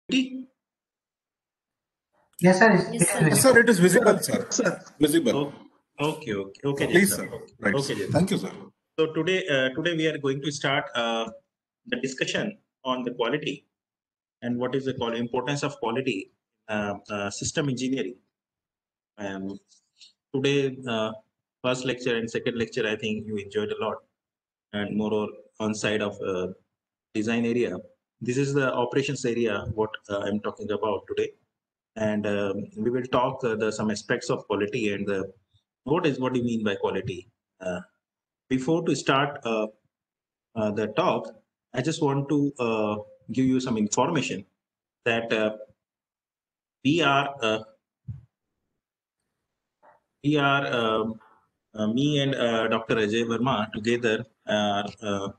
Yes, sir. Yes, sir. Yes, sir, it is visible, sir. Visible. Okay, Please, Jason. sir. Right. Okay, Jason. Thank you, sir. So today we are going to start the discussion on the quality and what is the importance of quality system engineering. Today, first lecture and second lecture, I think you enjoyed a lot, and more on side of design area. This is the operations area what I'm talking about today, and we will talk some aspects of quality and what do you mean by quality. Before to start the talk, I just want to give you some information that we are me and Dr. Ajay Verma together are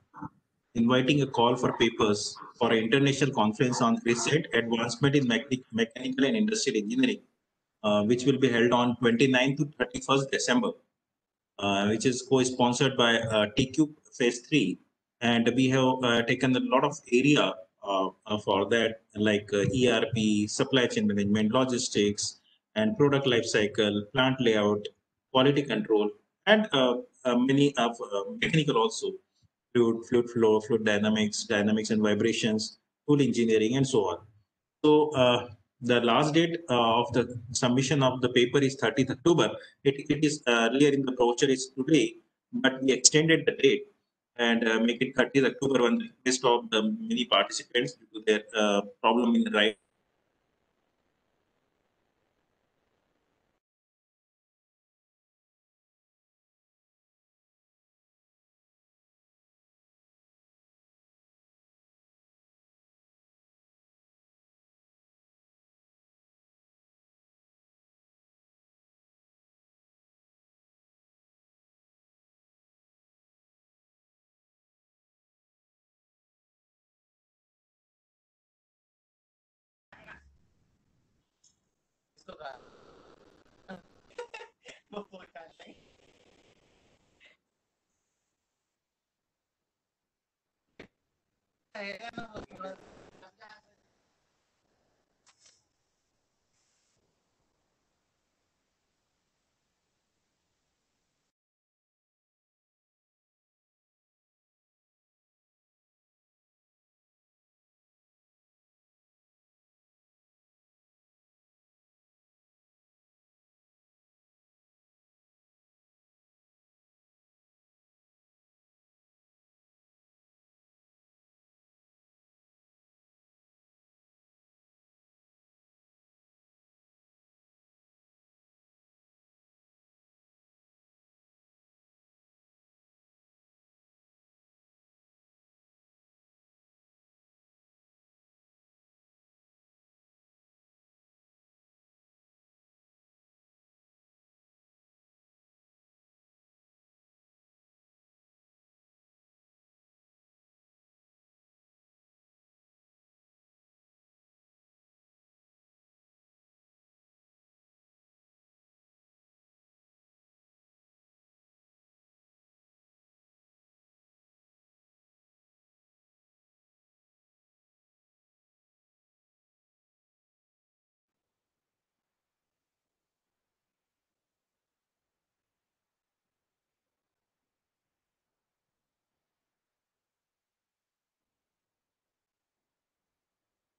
inviting a call for papers for an international conference on recent advancement in mechanical and industrial engineering, which will be held on 29th to 31st December, which is co-sponsored by TQ Phase 3. And we have taken a lot of area for that, like ERP, supply chain management, logistics, and product life cycle, plant layout, quality control, and many of mechanical also, fluid flow, fluid dynamics, dynamics and vibrations, tool engineering, and so on. So the last date of the submission of the paper is 30th October. It is earlier in the brochure is today, but we extended the date and make it 30th October on the request of the many participants due to their problem in the right.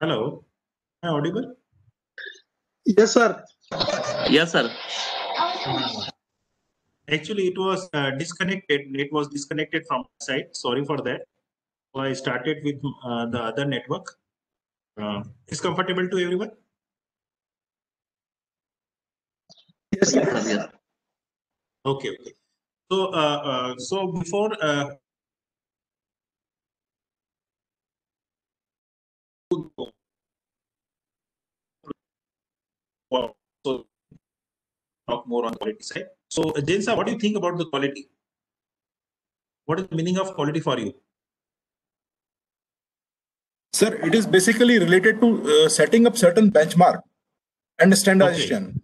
Hello, am I audible? Yes, sir. Yes, sir. Actually, it was disconnected. It was disconnected from my side. Sorry for that. So I started with the other network. Is comfortable to everyone? Yes, Yes, sir. sir. Yes. Okay. So before so talk more on quality side. So Jain sir, what do you think about the quality? What is the meaning of quality for you? Sir, it is basically related to setting up certain benchmark and standardization.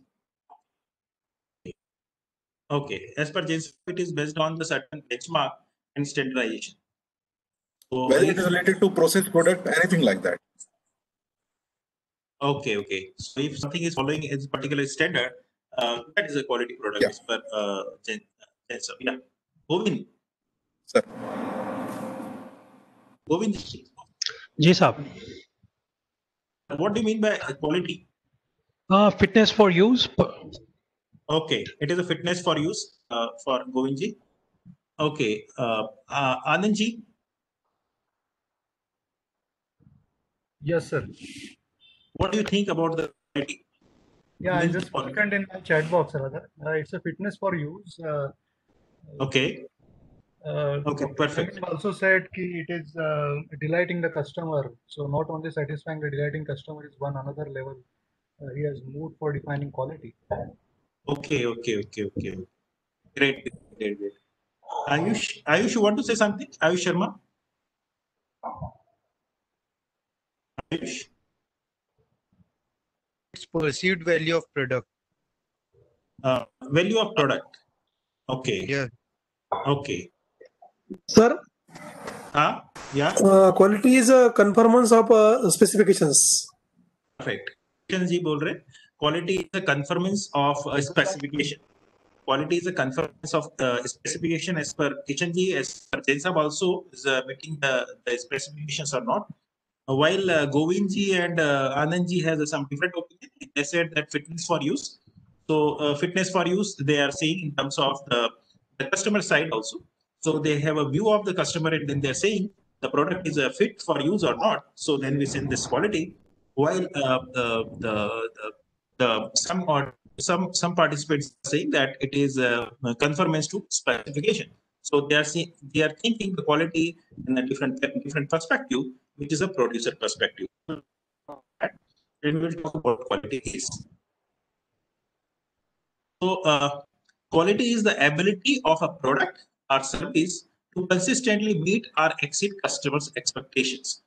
Okay. As per Jain sir, it is based on the certain benchmark and standardization. So Whether it is related to process, product, anything like that. Okay, okay. So if something is following its particular standard, that is a quality product Yeah. as per Gensa. Yeah. Govind, Sir. Govind, जी साहब. what do you mean by quality? Fitness for use. Okay, it is a fitness for use for Govindji. Okay, Anandji, Yes, sir. what do you think about the quality? Yeah, I Means just quality. mentioned in my chat box, rather. It's a fitness for use. Okay, okay, Dr. perfect. Hamid also said ki it is delighting the customer. So not only satisfying the delighting customer is one another level. He has moved for defining quality. Okay, okay, okay, okay. Great, great, great. Ayush, you want to say something? Ayush Sharma? Ayush? It's perceived value of product. Value of product. Okay, Yeah. okay. Sir, Yeah, quality is a conformance of specifications. perfect. Kishan ji bol rahe. Quality is a conformance of a specification. Quality is a conformance of specification as per Kishan ji, as per Jain Sahab also is meeting the specifications or not. While Govind ji and Anand ji has some different opinion, they said that fitness for use. So fitness for use, they are saying in terms of the customer side also. So they have a view of the customer and then they're saying the product is fit for use or not. So then we send this quality. While some participants are saying that it is conformance to specification. So they are thinking the quality in a different perspective, which is a producer perspective. And we'll talk about quality is. So, quality is the ability of a product or service to consistently meet or exceed customers' expectations.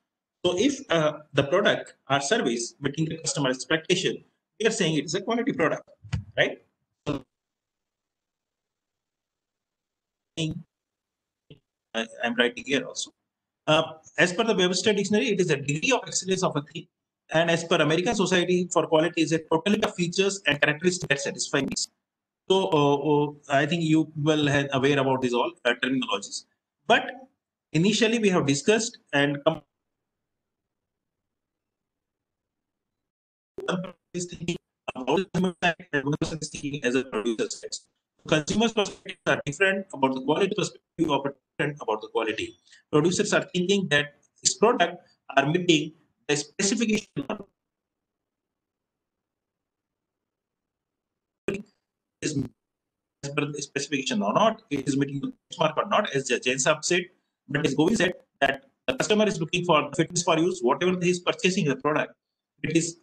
So, if the product or service meeting the customer expectation, we are saying it is a quality product, right? So, I'm writing here also. As per the Webster Dictionary, it is a degree of excellence of a thing. And as per American Society for Quality, is a totality of features and characteristics that satisfy needs. So I think you will have aware about these all terminologies. But initially we have discussed and is thinking about consumer side and one person is thinking as a producer side. Consumers' perspectives are different about the quality perspective of different about the quality. Producers are thinking that this product are meeting the specification is as per the specification or not, it is meeting the benchmark or not, as Jain Saab said. But as Govind said, that the customer is looking for fitness for use, whatever he is purchasing the product, it is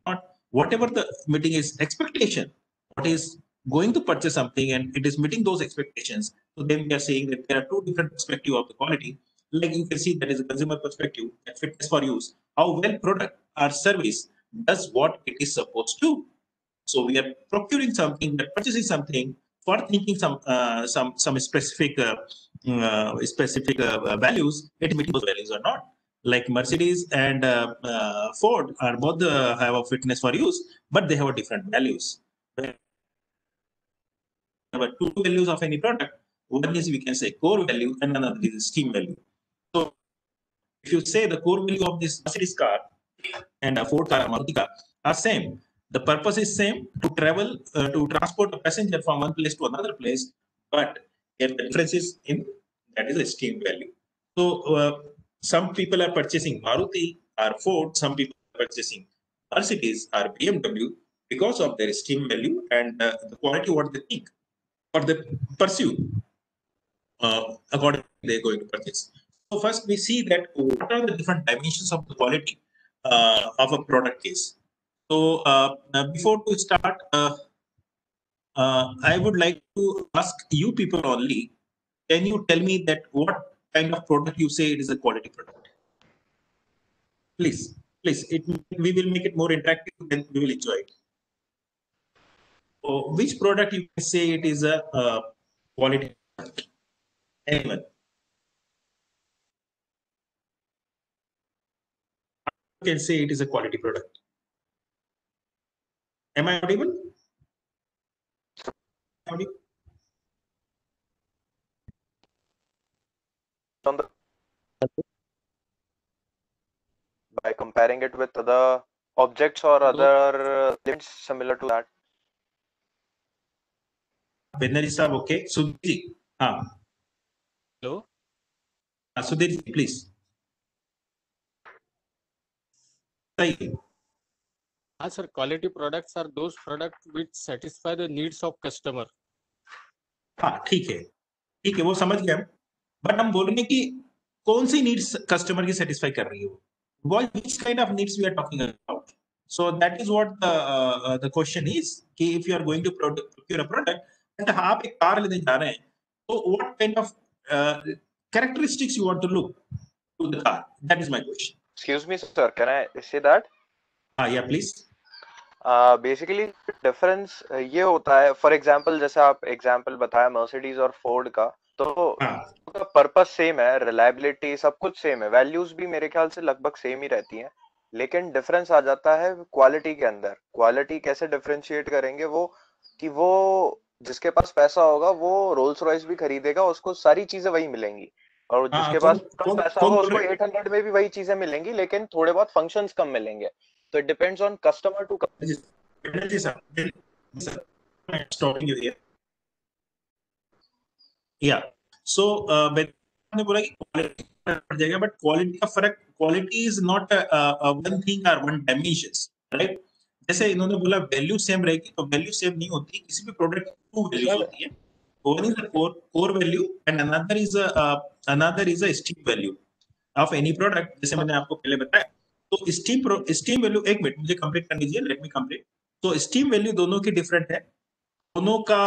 not whatever the meeting is expectation, what is going to purchase something and it is meeting those expectations. So then we are saying that there are two different perspectives of the quality. Like you can see, that is a consumer perspective, that fitness for use, how well product or service does what it is supposed to. So we are procuring something, we are purchasing something for thinking some specific values. It meeting those values or not. Like Mercedes and Ford are both have a fitness for use, but they have a different values. There are two values of any product. One is, we can say, core value, and another is steam value. So if you say the core value of this Mercedes car and a Ford car, Maruti car are same. The purpose is same, to travel, to transport a passenger from one place to another place, but here the difference is in that is a steam value. So some people are purchasing Maruti or Ford, some people are purchasing Mercedes or BMW because of their steam value and the quality what they think or they pursue accordingly they're going to purchase. So first we see that what are the different dimensions of the quality of a product is. So before to start, I would like to ask you people only, can you tell me that what kind of product you say it is a quality product? Please, please, we will make it more interactive, then we will enjoy it. So which product you can say it is a quality product? Anyone? You can say it is a quality product. Am I audible? Audible? On the by comparing it with other objects or other elements similar to that. Venari sir, okay. Sudhir, Hello. Sudhir, please. Sir, Quality products are those products which satisfy the needs of customer. हाँ ठीक है वो समझ गए हम, but हम बोल रहे हैं कि कौन सी नीड्स कस्टमर की सेटिस्फाई कर रही है वो, which kind of needs we are talking about. So that is what the question is कि if you are going to procure a product, and आप एक कार लेने जा रहे हैं, तो what kind of characteristics you want to look to the car? That is my question. Excuse me, sir. Can I say that? Yeah, please. Basically difference ये होता है, फॉर एग्जांपल जैसे आप एग्जांपल बताया मर्सिडीज और फोर्ड का, तो उसका पर्पस सेम है, रिलायबिलिटी सब कुछ सेम है, वैल्यूज भी मेरे ख्याल से लगभग सेम ही रहती हैं, लेकिन डिफरेंस आ जाता है क्वालिटी के अंदर. क्वालिटी कैसे डिफरेंशिएट करेंगे वो, कि वो जिसके पास पैसा होगा वो रोल्स रॉयस भी खरीदेगा, उसको सारी चीजें वही मिलेंगी, और जिसके पास पैसा होगा उसको 800 में भी वही चीजें मिलेंगी, लेकिन थोड़े बहुत फंक्शंस कम मिलेंगे. So it depends on customer to customer. Stopping you here. Yeah. So मैंने बोला कि क्वालिटी पड़ जाएगा, बट क्वालिटी का फर्क, quality is not one thing और वन डायमेंशंस, राइट? जैसे इन्होंने बोला वैल्यू सेम रहेगी, तो वैल्यू सेम नहीं होती, किसी भी प्रोडक्ट की टू वैल्यूज होती है. One is the core value and another is a esteem value of any product. जैसे मैंने आपको पहले बताया, तो स्टीम वैल्यू, एक मिनट मुझे कंप्लीट करने दीजिए, लेट मी कंप्लीट. तो स्टीम वैल्यू दोनों की डिफरेंट है, दोनों का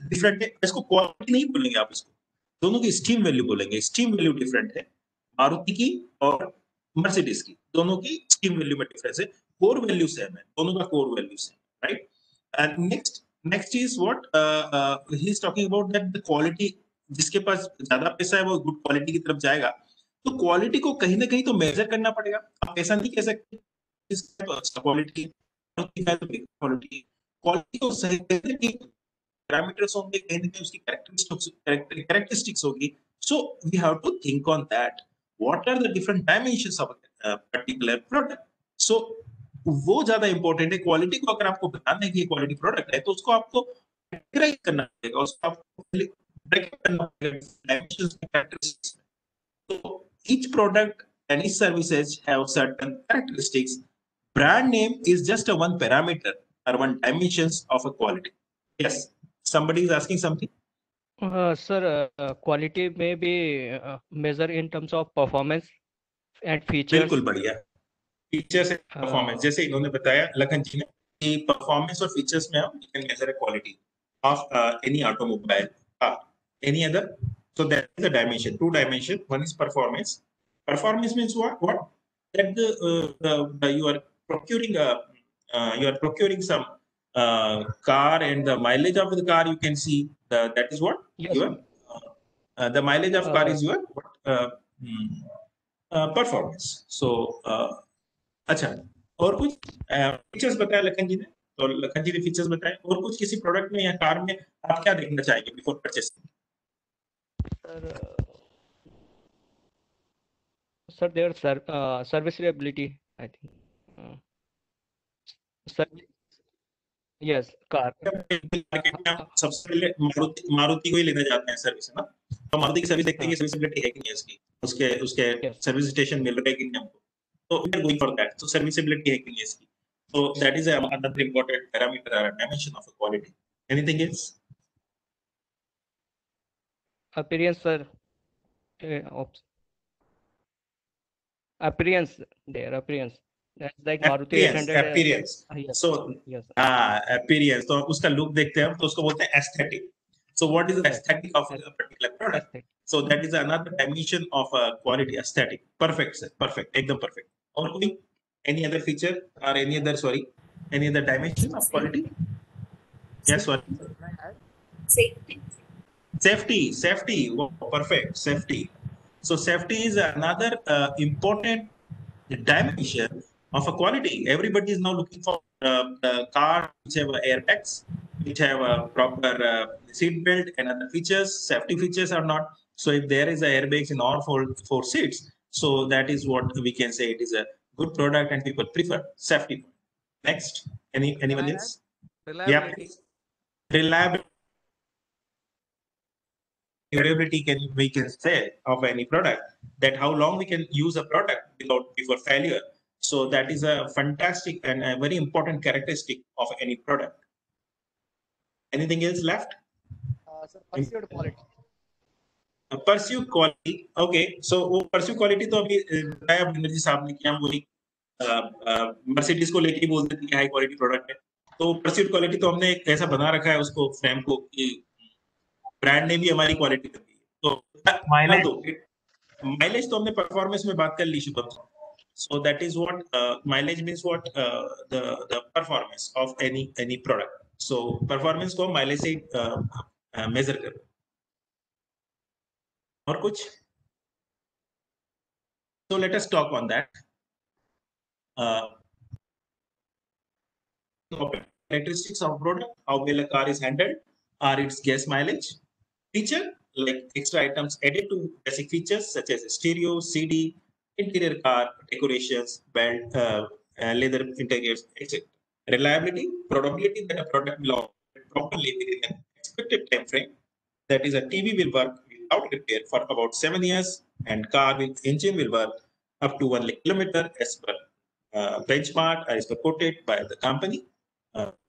डिफरेंट है. इसको क्वालिटी नहीं बोलेंगे आप, इसको दोनों की स्टीम वैल्यू बोलेंगे. स्टीम वैल्यू डिफरेंट है, मारुति की और मर्सिडीज की, दोनों की स्टीम वैल्यू में डिफरेंस है. कोर वैल्यू सेम है, दोनों का core value same, right? And next is what he is talking about, that the quality, जिसके पास ज्यादा पैसा है वो गुड क्वालिटी की तरफ जाएगा. तो क्वालिटी को कहीं ना कहीं तो मेजर करना पड़ेगा. आप ऐसा नहीं कह सकते क्वालिटी को सही पैरामीटर्स होंगे, कहीं ना कहीं उसकी कैरेक्टरिस्टिक्स होगी. So we have to think on that, what are the different dimensions of a particular product. So वो ज्यादा इंपॉर्टेंट है. क्वालिटी को अगर आपको बताना है कि ये क्वालिटी प्रोडक्ट है, तो उसको आपको कैटेगराइज करना पड़ेगा, उसको आपको ब्रेक करना पड़ेगा dimensions, characteristics. So each product and each services have certain characteristics. Brand name is just a one parameter or one dimensions of a quality. Yes, somebody is asking something. Sir, quality may be measured in terms of performance and features. बिल्कुल बढ़िया. Features and performance, जैसे इन्होंने बताया लखन जी ने कि performance और features में हम can measure a quality of any automobile car. Any other? So that is the dimension, two dimension. One is performance. Performance means what? That you are procuring some car, and the mileage of the car you can see. That is what? Yes. The mileage of car is your performance. So अच्छा, और कुछ features बताया लखन जी ने, तो लखन जी ने features बताए. और कुछ किसी प्रोडक्ट में या कार में आप क्या देखना चाहेंगे before purchasing? Sir, their service reliability, I think. Yes, car. सबसे पहले मारुति को ही लेना चाहते हैं सर्विस, है ना? तो मारुति की सर्विस देखते हैं कि सर्विसिबिलिटी है कि नहीं उसकी, उसके सर्विस स्टेशन मिल रहा है कि नहीं हमको, तो we are going for that. तो सर्विसिबिलिटी है कि नहीं इसकी, so that is another important parameter or dimension of a quality. Anything else? Appearance, sir. Appearance. That's like Maruti 800. Appearance. Yes. So yes. appearance. तो उसका look देखते हैं हम, तो उसको बोलते हैं aesthetic. So what is the aesthetic of a particular product? So that is another dimension of quality, aesthetic. Perfect, sir. Perfect. एकदम perfect. और कोई any other feature or any other dimension of quality? Yes, sorry. Safety. Oh, perfect. Safety. So safety is another important dimension of a quality. Everybody is now looking for cars which have airbags, which have a proper seat belt and other features, safety features are not. So if there is a airbags in all four seats, so that is what we can say it is a good product and people prefer safety. Next, anyone else? Reliability. Yeah, reliability. Durability we can say of any product, that how long we can use a product without before failure. So that is a fantastic and a very important characteristic of any product. Anything else left? Sir, perceived quality. Perceived quality. Okay, so वो perceived quality तो अभी बताया बनर्जी साहब ने कि हम वही Mercedes को लेके बोल देते हैं हाई क्वालिटी प्रोडक्ट है. तो perceived quality तो हमने एक ऐसा बना रखा है उसको फ्रेम को कि ब्रांड ने भी हमारी क्वालिटी कर दी. तो माइलेज तो हमने परफॉर्मेंस में बात कर ली Shubham. So that is what mileage means. What the performance of any product. So performance को mileage से measure करो. और कुछ? So let us talk on that. Characteristics of product, how well a car is handled, are its gas mileage. Feature like extra items added to basic features such as stereo, CD, interior car decorations, belt, leather interiors, etc. Reliability, probability that a product will operate properly within an expected time frame. That is, a TV will work without repair for about 7 years, and car with engine will work up to 1 kilometer as per benchmark as per quoted by the company.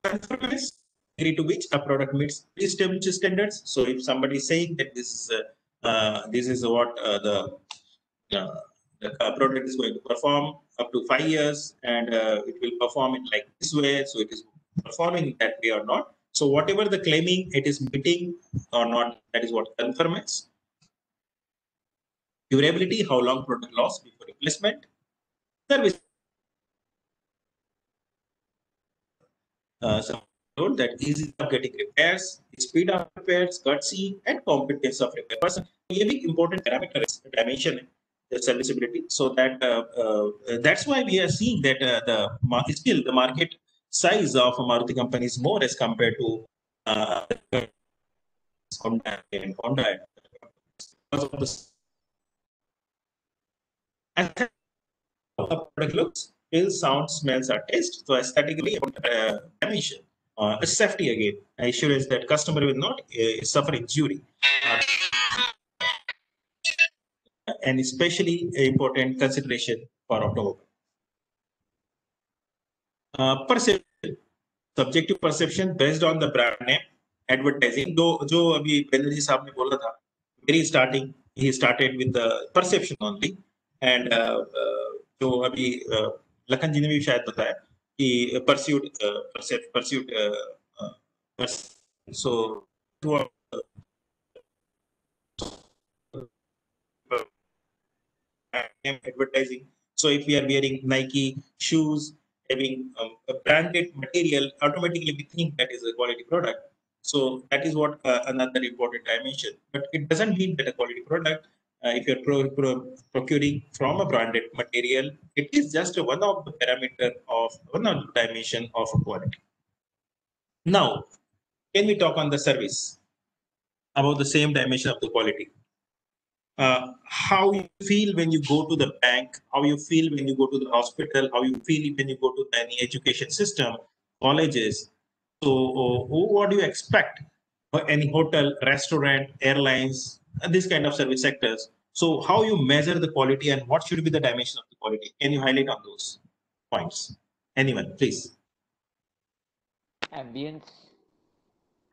Conformance, degree to which a product meets pre-established standards. So if somebody is saying that this is what the product is going to perform up to 5 years, and it will perform it like this way, so it is performing that way or not. So whatever the claiming, it is meeting or not, that is what conformance. Durability, how long product lasts before replacement. Service. That easy of getting repairs, speed of repairs, courtesy, and competence of repair person. ये भी important parameter dimension the serviceability. So that that's why we are seeing that still the market size of a Maruti company is more as compared to Honda and Honda. As the product looks, feels, sounds, smells, or taste. So aesthetically, dimension. Safety again, assurance that customer will not suffer injury. And especially important consideration for automobile. Perception, subjective perception based on the brand name, advertising. जो अभी बेनर्जी साहब ने बोला था, very starting he started with the perception only, and जो अभी लखन जी ने भी शायद बताया कि pursued so advertising. So if we are wearing Nike shoes, having a branded material, automatically we think that is a quality product. So that is what another important dimension. But it doesn't mean that a quality product, if you're procuring from a branded material, it is just one of the parameter of one of the dimension of quality. Now, can we talk on the service about the same dimension of the quality? How you feel when you go to the bank, how you feel when you go to the hospital, how you feel when you go to any education system, colleges. So what do you expect for any hotel, restaurant, airlines, this kind of service sectors? So how you measure the quality and what should be the dimension of the quality? Can you highlight on those points? Anyone, please.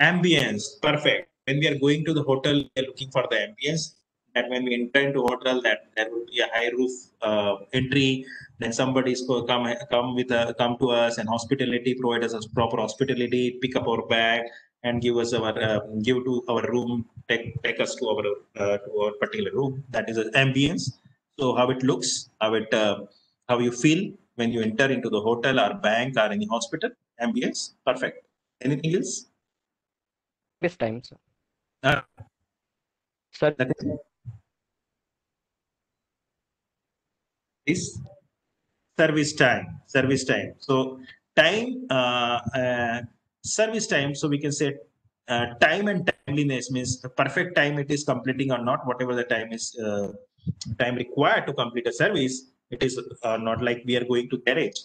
Ambience, perfect. When we are going to the hotel, we are looking for the ambience. That when we enter into hotel, that there will be a high roof entry. Then somebody is going to come to us and hospitality, provide us proper hospitality, pick up our bag and give us our give to our room, take us to our particular room. That is an ambience. So how it looks, how you feel when you enter into the hotel or bank or any hospital, ambience, perfect. Anything else? This time, sir. Sir. Is service time. So time, service time. So we can say time and timeliness means the perfect time it is completing or not, whatever the time is time required to complete a service. It is not like we are going to garage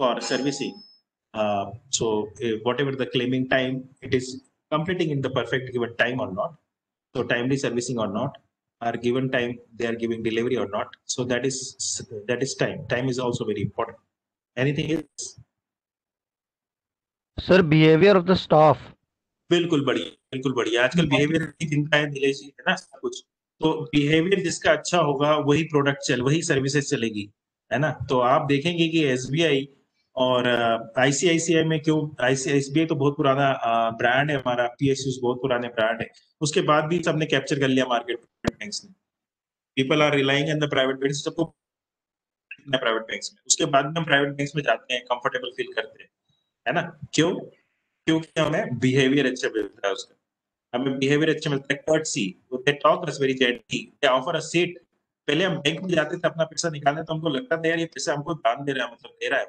for servicing. So whatever the claiming time, it is completing in the perfect given time or not. So timely servicing or not, or given time they are giving delivery or not. So that is time. Time is also very important. Anything else? Sir, behavior of the staff. बिल्कुल बढ़िया आजकल behaviour की चिंता है दिलेश जी, है ना सब कुछ। तो बिहेवियर जिसका अच्छा होगा वही प्रोडक्ट वही सर्विसेज चलेगी, है ना। तो आप देखेंगे कि एसबीआई और आईसीआईसीआई में क्यों, एसबीआई तो बहुत पुराना ब्रांड है हमारा, पीएसयू बहुत पुराने ब्रांड है, उसके बाद भी सबने कैप्चर कर लिया मार्केट बैंक्स ने। People are relying on the private banks, सबको प्राइवेट बैंक्स में, उसके बाद में हम प्राइवेट बैंक्स में जाते हैं, कंफर्टेबल फील करते हैं, है ना। क्यों? क्योंकि हमें बिहेवियर अच्छा मिलता है उसका, हमें बिहेवियर अच्छा मिलता है, courtesy, they talk us very gently, they offer a seat. पहले हम बैंक में जाते थे अपना पैसा निकालने तो हमको लगता था यार ये पैसा हमको दान दे रहा है, मतलब दे रहा है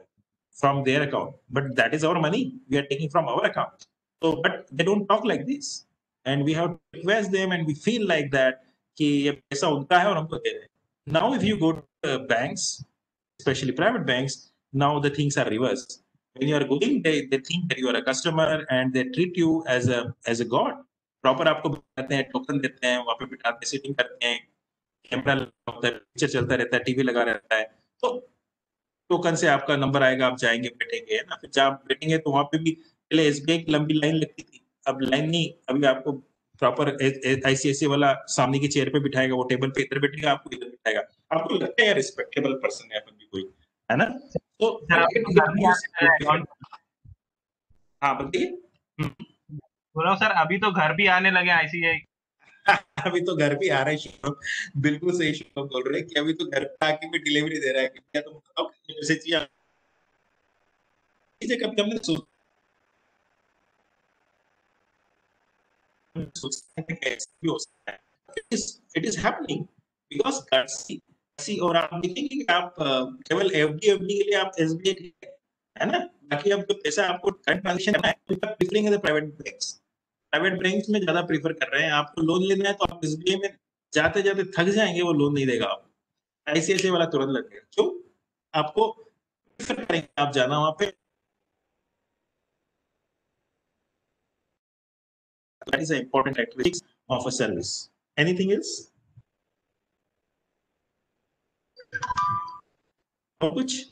from their account, but that is our money, we are taking from our account. So but they don't talk like this, and we have to request them and we feel like that कि ये पैसा उनका है और हमको दे रहे हैं. Now if you go to banks, especially private banks, now the things are reversed. When you are going, they think that you are a customer and they treat you as a god. Proper आपको बताते हैं, token देते हैं, वहाँ पे बिठाते हैं, seating करते हैं, कैमरा होता है, पिक्चर चलता रहता है, टीवी लगा रहता है, तो टोकन से आपका नंबर आएगा, आप जाएंगे बैठेंगे, है ना। फिर जब आप बैठेंगे तो वहाँ पे भी पहले एसबीआई की लंबी लाइन लगती थी, अब लाइन नहीं, अभी आपको प्रॉपर आईसीआईसीआई वाला सामने की चेयर पे बिठाएगा, वो टेबल पे इधर बैठेगा, आपको इधर बिठाएगा, आपको लगता है यार रिस्पेक्टेबल पर्सन है अपन भी कोई, है ना। तो हाँ बताइए। बोलो सर, अभी तो घर भी आने लगे आईसीआई। अभी तो घर भी आ रहा है शुभम, बिल्कुल सही शुभम बोल रहे हैं कि अभी तो घर पे आके भी डिलीवरी दे रहा है कि क्या तुम बताओ कितने पैसे चाहिए कभी हमने सोचा इट इज हैपनिंग बिकॉज कर्सी, और आप देखेंगे कि आप केवल एफडी के लिए आप एसबीआई, है ना, बाकी अब जो पैसा आपको करंट ट्रांजैक्शन करना है, प्रेफरिंग द प्राइवेट बैंक्स में ज्यादा प्रीफर कर रहे हैं। आपको लोन लेना है तो आप एसबीआई में जाते जाते थक जाएंगे, वो लोन नहीं देगा आपको, आईसीआईसीआई वाला तुरंत लगेगा। क्यों? आपको प्रीफर करेंगे आप जाना वहां पे। That is an important characteristic of a service. Anything else? और कुछ?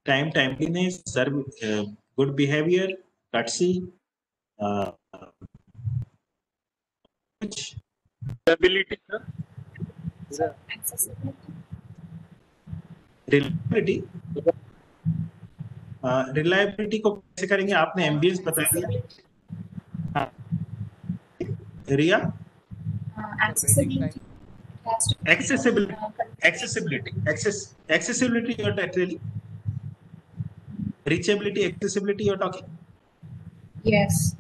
Timeliness, good behavior, courtesy. Reliability, sir. Accessibility. Reliability को कैसे करेंगे? आपने एमबीएस बता दिया। हाँ रिया, accessibility you're actually reachability, accessibility you're talking. Yes.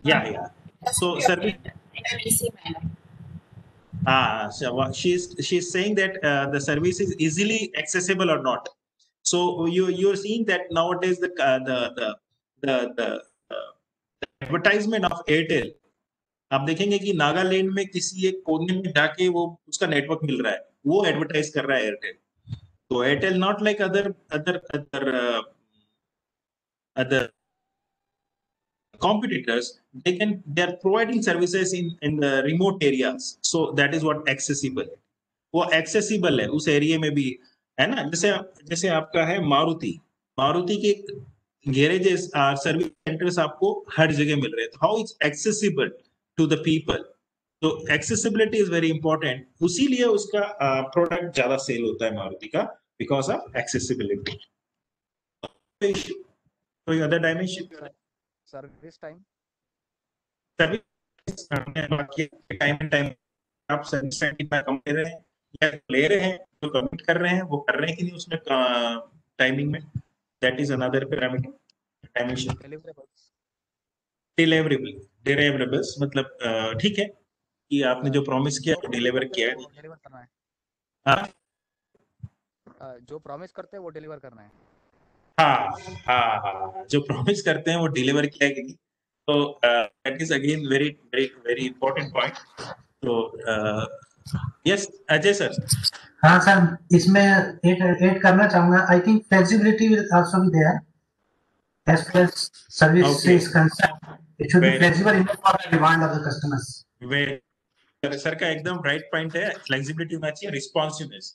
Yeah. So service in an easy manner. So she's saying that the service is easily accessible or not. So you're seeing that nowadays the advertisement of Airtel, आप देखेंगे कि नागालैंड में किसी एक कोने में जाके वो उसका नेटवर्क मिल रहा है, वो एडवर्टाइज कर रहा है एयरटेल। तो Airtel not like other competitors, they are providing services in the remote areas, so that is what accessible है, वो accessible है उस एरिया में भी, है ना। जैसे आपका है मारुति के गैरेजेस और सर्विस सेंटर्स आपको हर जगह मिल रहे हैं, how it's accessible to the people. तो एक्सेसिबिलिटी इज वेरी इंपॉर्टेंट, उसीलिए उसका प्रोडक्ट ज्यादा सेल होता है मारुति का, बिकॉज ऑफ एक्सेसिबिलिटी। कोई अदर डायमेंशन? सर्विस टाइम आप सर्विस टाइम कम ले रहे हैं या ले रहे हैं, जो कमिट कर रहे हैं वो कर रहे हैं कि नहीं उसमें टाइमिंग में, that is another parameter dimension. Deliverables मतलब ठीक है कि आपने जो प्रॉमिस किया वो डिलीवर किया है, डिलीवर करना है। हाँ जो प्रॉमिस करते हैं वो डिलीवर करना है। हाँ हाँ हाँ, जो प्रॉमिस करते हैं वो डिलीवर किया कि नहीं, तो that is again very very very important point. तो यस अजय सर. हाँ सर, इसमें एक ऐड करना चाहूंगा. I think flexibility will also be there as far as service Okay. is concerned. It should be Very- flexible enough for the demand of the customers. Sir का एकदम right point है. Flexibility होना चाहिए, responsiveness.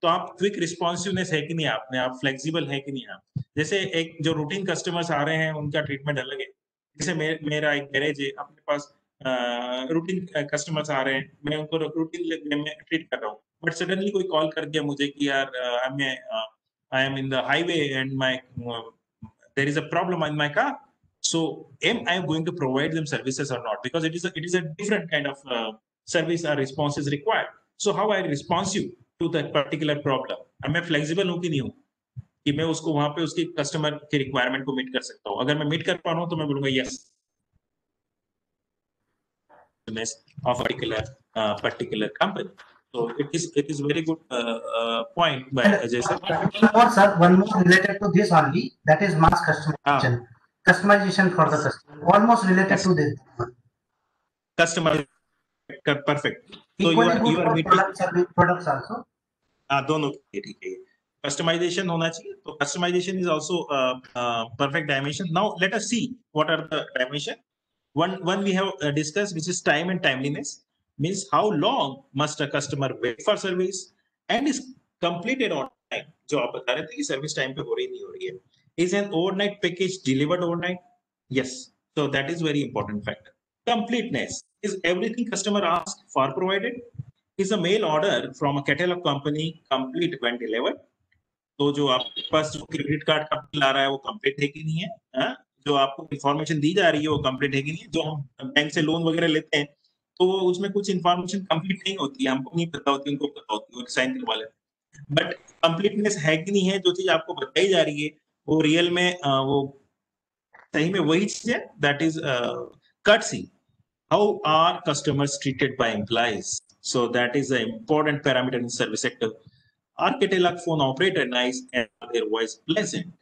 तो आप quick responsiveness है कि नहीं आप में, आप फ्लेक्सिबल है कि नहीं आप. जैसे एक जो रूटीन कस्टमर्स आ रहे हैं उनका ट्रीटमेंट अलग है. जैसे मेरा एक गैरेज है, अपने पास रूटीन कस्टमर्स आ रहे हैं, मैं उनको रूटीन में ट्रीट कर रहा हूँ. बट सडनली कोई कॉल कर दिया मुझे कि यार I am in the highway and my there is a problem in my car. So am I going to provide them services or not? Because it is a different kind of service or response is required. So how I responsive to that particular problem? अब मैं flexible हूँ कि नहीं हूँ कि मैं उसको वहां पे उसकी कस्टमर के रिक्वायरमेंट को मीट कर सकता हूँ. अगर मैं मीट कर पा रहा हूँ तो मैं बोलूंगा yes of particular company. So it is very good point by Ajay sir. One more, sir, one more related to this only, that is mass customization. Customization for the customer, almost related to this. Customer, perfect. So Equally you good are for products also. दोनों ठीक है. Customization होना चाहिए. तो customization is also perfect dimension. Now let us see what are the dimension. One we have discussed, which is time and timeliness. Means how long must a customer wait for service and is completed on time. जो आप बता रहे थे कि service time पे हो रही नहीं हो रही है. Is an overnight package delivered overnight? Yes. So that is very important factor. Completeness. Is everything customer asked for provided? Is a mail order from a catalog company complete when delivered? तो जो आपके पास जो credit card का bill आ रहा है वो complete है कि नहीं है. जो आपको इंफॉर्मेशन दी जा रही है वो कंप्लीट है कि नहीं है. जो हम बैंक से लोन वगैरह लेते हैं तो उसमें कुछ इंफॉर्मेशन कंप्लीट नहीं होती है, हमको नहीं पता होती, उनको पता होती है, साइन करवा लेते. बट कंप्लीटनेस है कि नहीं है. जो चीज आपको बताई जा रही है वो रियल में वो सही में वही चीज है. That is courtesy. How are customers treated by employees? So that is an important parameter in service sector. Are catalog phone operator nice and their voice pleasant?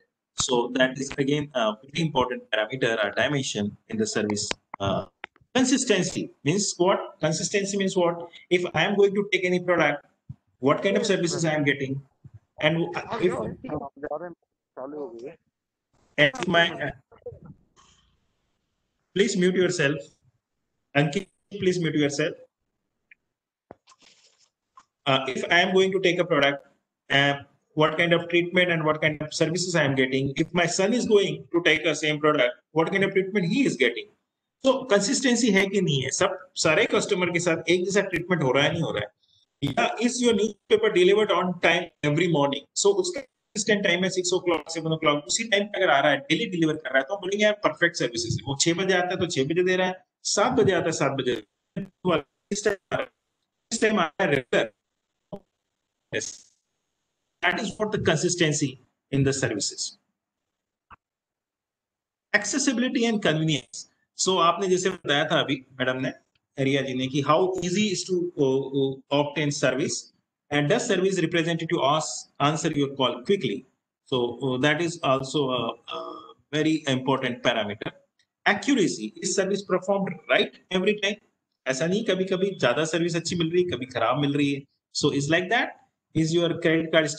So that is again a very important parameter or dimension in the service. Consistency means what? Consistency means what? If I am going to take any product, what kind of services I am getting, and if my please mute yourself. Ankit, please mute yourself. If I am going to take a product, what kind of treatment and what kind of services I am getting. If my son is going to take the same product, what kind of treatment he is getting. So consistency है कि नहीं है. सब सारे customer के साथ एक जैसा ट्रीटमेंट हो रहा है नहीं हो रहा है. या is your newspaper delivered on time every morning? So उसका consistent टाइम है 6 o'clock 7 o'clock. उसी टाइम पे अगर आ रहा है, डेली डिलीवर कर रहा है, तो बोलेंगे यार परफेक्ट सर्विसेज. वो 6 बजे आता है तो 6 बजे दे रहा है, 7 बजे आता है 7 बजे. इस टाइम आ रहा है regular. Yes. That is what the consistency in the services. Accessibility and convenience. So आपने जैसे बताया था अभी मैडम ने, रिया जी ने, कि how easy is to obtain service and does service representative answer your call quickly. So that is also a very important parameter. Accuracy. Is service performed right every time? ऐसा नहीं कभी कभी ज्यादा सर्विस अच्छी मिल रही है, कभी खराब मिल रही है. So is like that. Is your credit card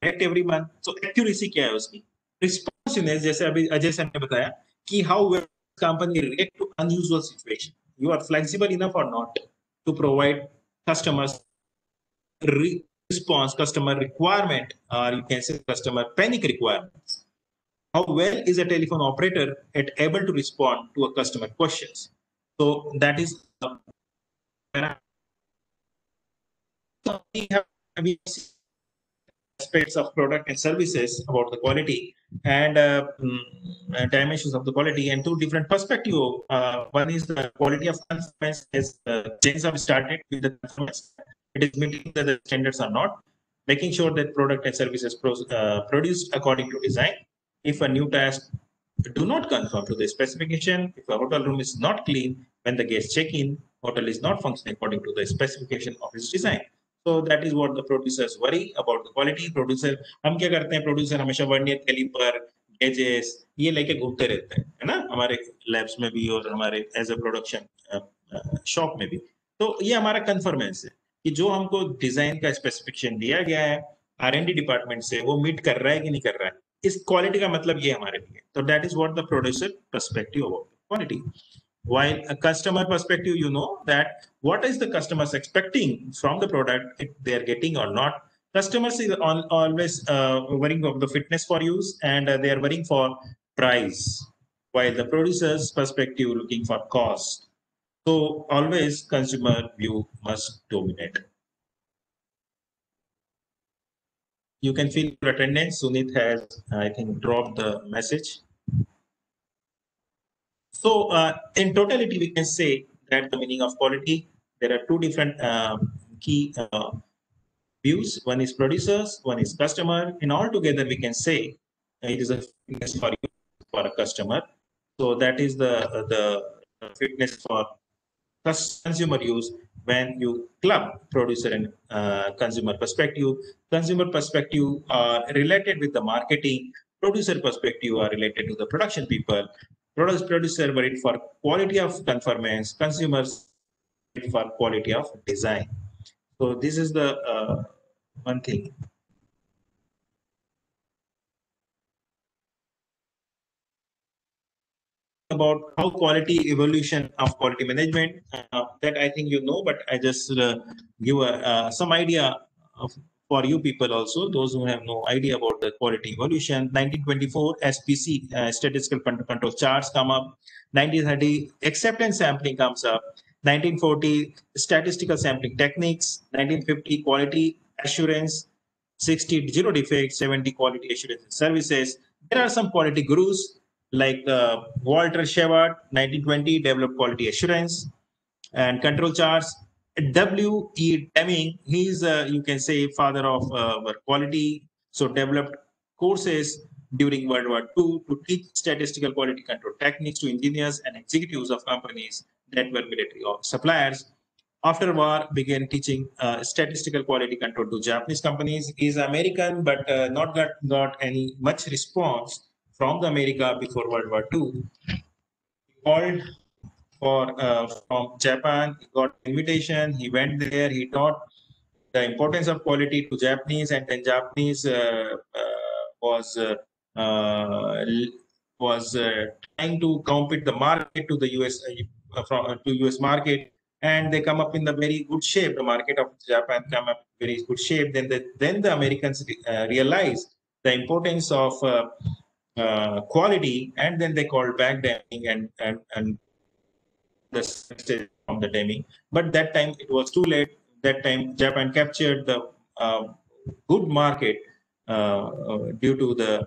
correct every month? So accuracy क्या है उसकी. Responsiveness, जैसे अभी अजय सर ने बताया कि how well company react to unusual situation. You are flexible enough or not to provide customers response, customer requirement, or you can say customer panic requirements. How well is a telephone operator able to respond to a customer questions? So that is we have aspects of product and services about the quality and dimensions of the quality, and two different perspectives. One is the quality of conformance, as James have started with the conformance. It is meeting that the standards are not, making sure that product and services produced according to design. If a new task do not conform to the specification, if a hotel room is not clean when the guests check in, hotel is not functioning according to the specification of its design. So that is what the producers worry about the quality. Producer हम क्या करते हैं, producer हमेशा vernier caliper, gauges ये लेके घूमते रहते हैं, है ना, हमारे labs में भी और हमारे as a production shop में भी. तो ये हमारा conformance है कि जो हमको डिजाइन का स्पेसिफिकेशन दिया गया है R&D डिपार्टमेंट से वो मीट कर रहा है कि नहीं कर रहा है. इस क्वालिटी का मतलब ये हमारे लिए. तो that is what the producer perspective about quality. While a customer perspective, you know that what is the customers expecting from the product, if they are getting or not. Customers is always worrying of the fitness for use, and they are worrying for price, while the producer's perspective looking for cost. So always consumer view must dominate. You can feel your attendance. Sunit has, I think, dropped the message. So in totality, we can say that the meaning of quality, there are two different key views. One is producers, one is customer. And all together, we can say it is a fitness for you, for a customer. So that is the fitness for consumer use. When you club producer and consumer perspective are related with the marketing. Producer perspective are related to the production people. Producer worried for quality of conformance, consumers worried for quality of design. So this is the one thing. About how quality evolution of quality management that I think you know, but I just give some idea for you people also, those who have no idea about the quality evolution. 1924 SPC, statistical control charts come up. 1930 acceptance sampling comes up. 1940 statistical sampling techniques. 1950 quality assurance. 60 zero defects. 70 quality assurance services. There are some quality gurus like Walter Shewhart, 1920 developed quality assurance and control charts. W.E. Deming, he's you can say father of quality, so developed courses during World War II to teach statistical quality control techniques to engineers and executives of companies that were military suppliers. After war, began teaching statistical quality control to Japanese companies. He's American, but not got any much response from the America before World War II. He called from Japan, he got invitation, he went there, he taught the importance of quality to Japanese, and then Japanese was trying to compete the market to the US to US market, and they come up in the very good shape. The market of Japan come up in very good shape. Then the Americans realized the importance of quality, and then they called back Deming and the from the Deming. But that time it was too late. That time Japan captured the good market due to the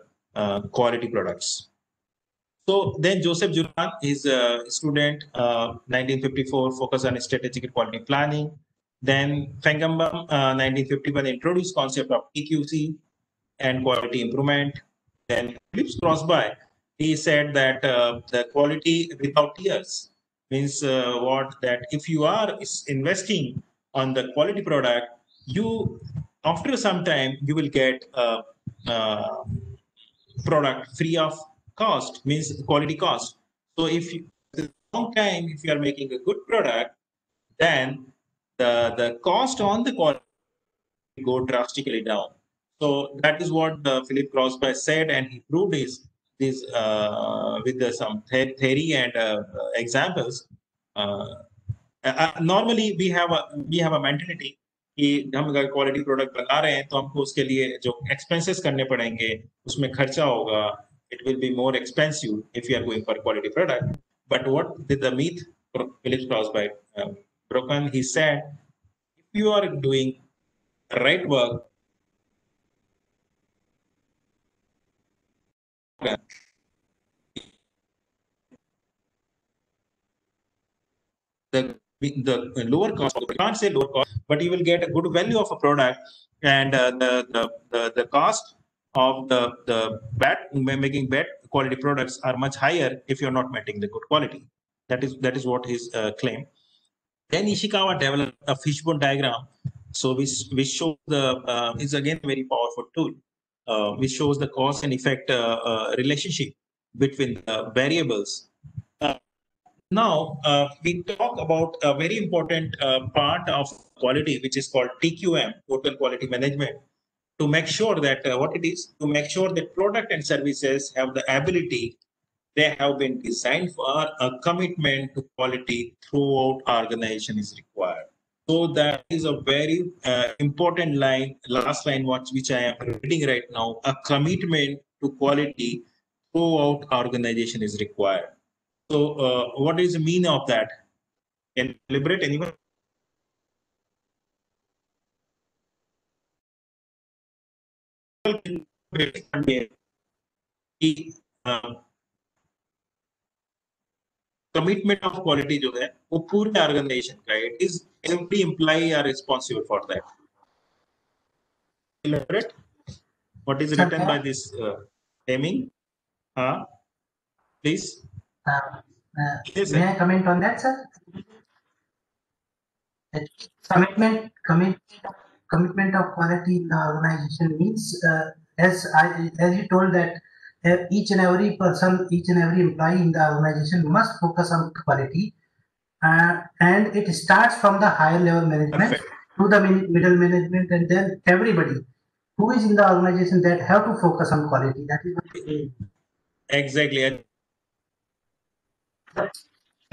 quality products. So then Joseph Juran is a student, 1954, focused on strategic quality planning. Then Feigenbaum, 1951, introduced concept of PQC and quality improvement. Then Phillips Crosby, he said that the quality without tears means what? That if you are investing on the quality product, you after some time you will get product free of cost, means quality cost. So if you long time, if you are making a good product, then the cost on the quality will go drastically down. So that is what Philip Crosby said, and he proved this with some theory and examples. Normally we have a mentality कि हम अगर quality product बना रहे हैं तो हमको उसके लिए जो एक्सपेंसेस करने पड़ेंगे, उसमें खर्चा होगा. It will be more expensive if you are going for quality product. But what did the myth Philip Crosby broken? He said, if you are doing the right work, the lower cost, you can't say lower cost, but you will get a good value of a product, and the cost of the making bad quality products are much higher if you're not maintaining the good quality. That is what his claim. Then Ishikawa developed a fishbone diagram So which shows the is again a very powerful tool, which shows the cause and effect relationship between variables. Now we talk about a very important part of quality, which is called TQM, Total Quality Management, to make sure that what it is, to make sure that product and services have the ability, they have been designed for a commitment to quality throughout organization is required. So that is a very important line, last line which I am reading right now, a commitment to quality throughout organization is required. So what is the meaning of that? Can you elaborate, anyone? Commitment of quality जो है वो पूरे organization का, it is every employee are responsible for that. Elaborate what is written by this aiming, please. Yes, may I comment on that, sir? Commitment of quality in the organization means, as you told that each and every person, each and every employee in the organization must focus on quality, and it starts from the higher level management to the middle management, and then everybody who is in the organization that have to focus on quality. That is what exactly.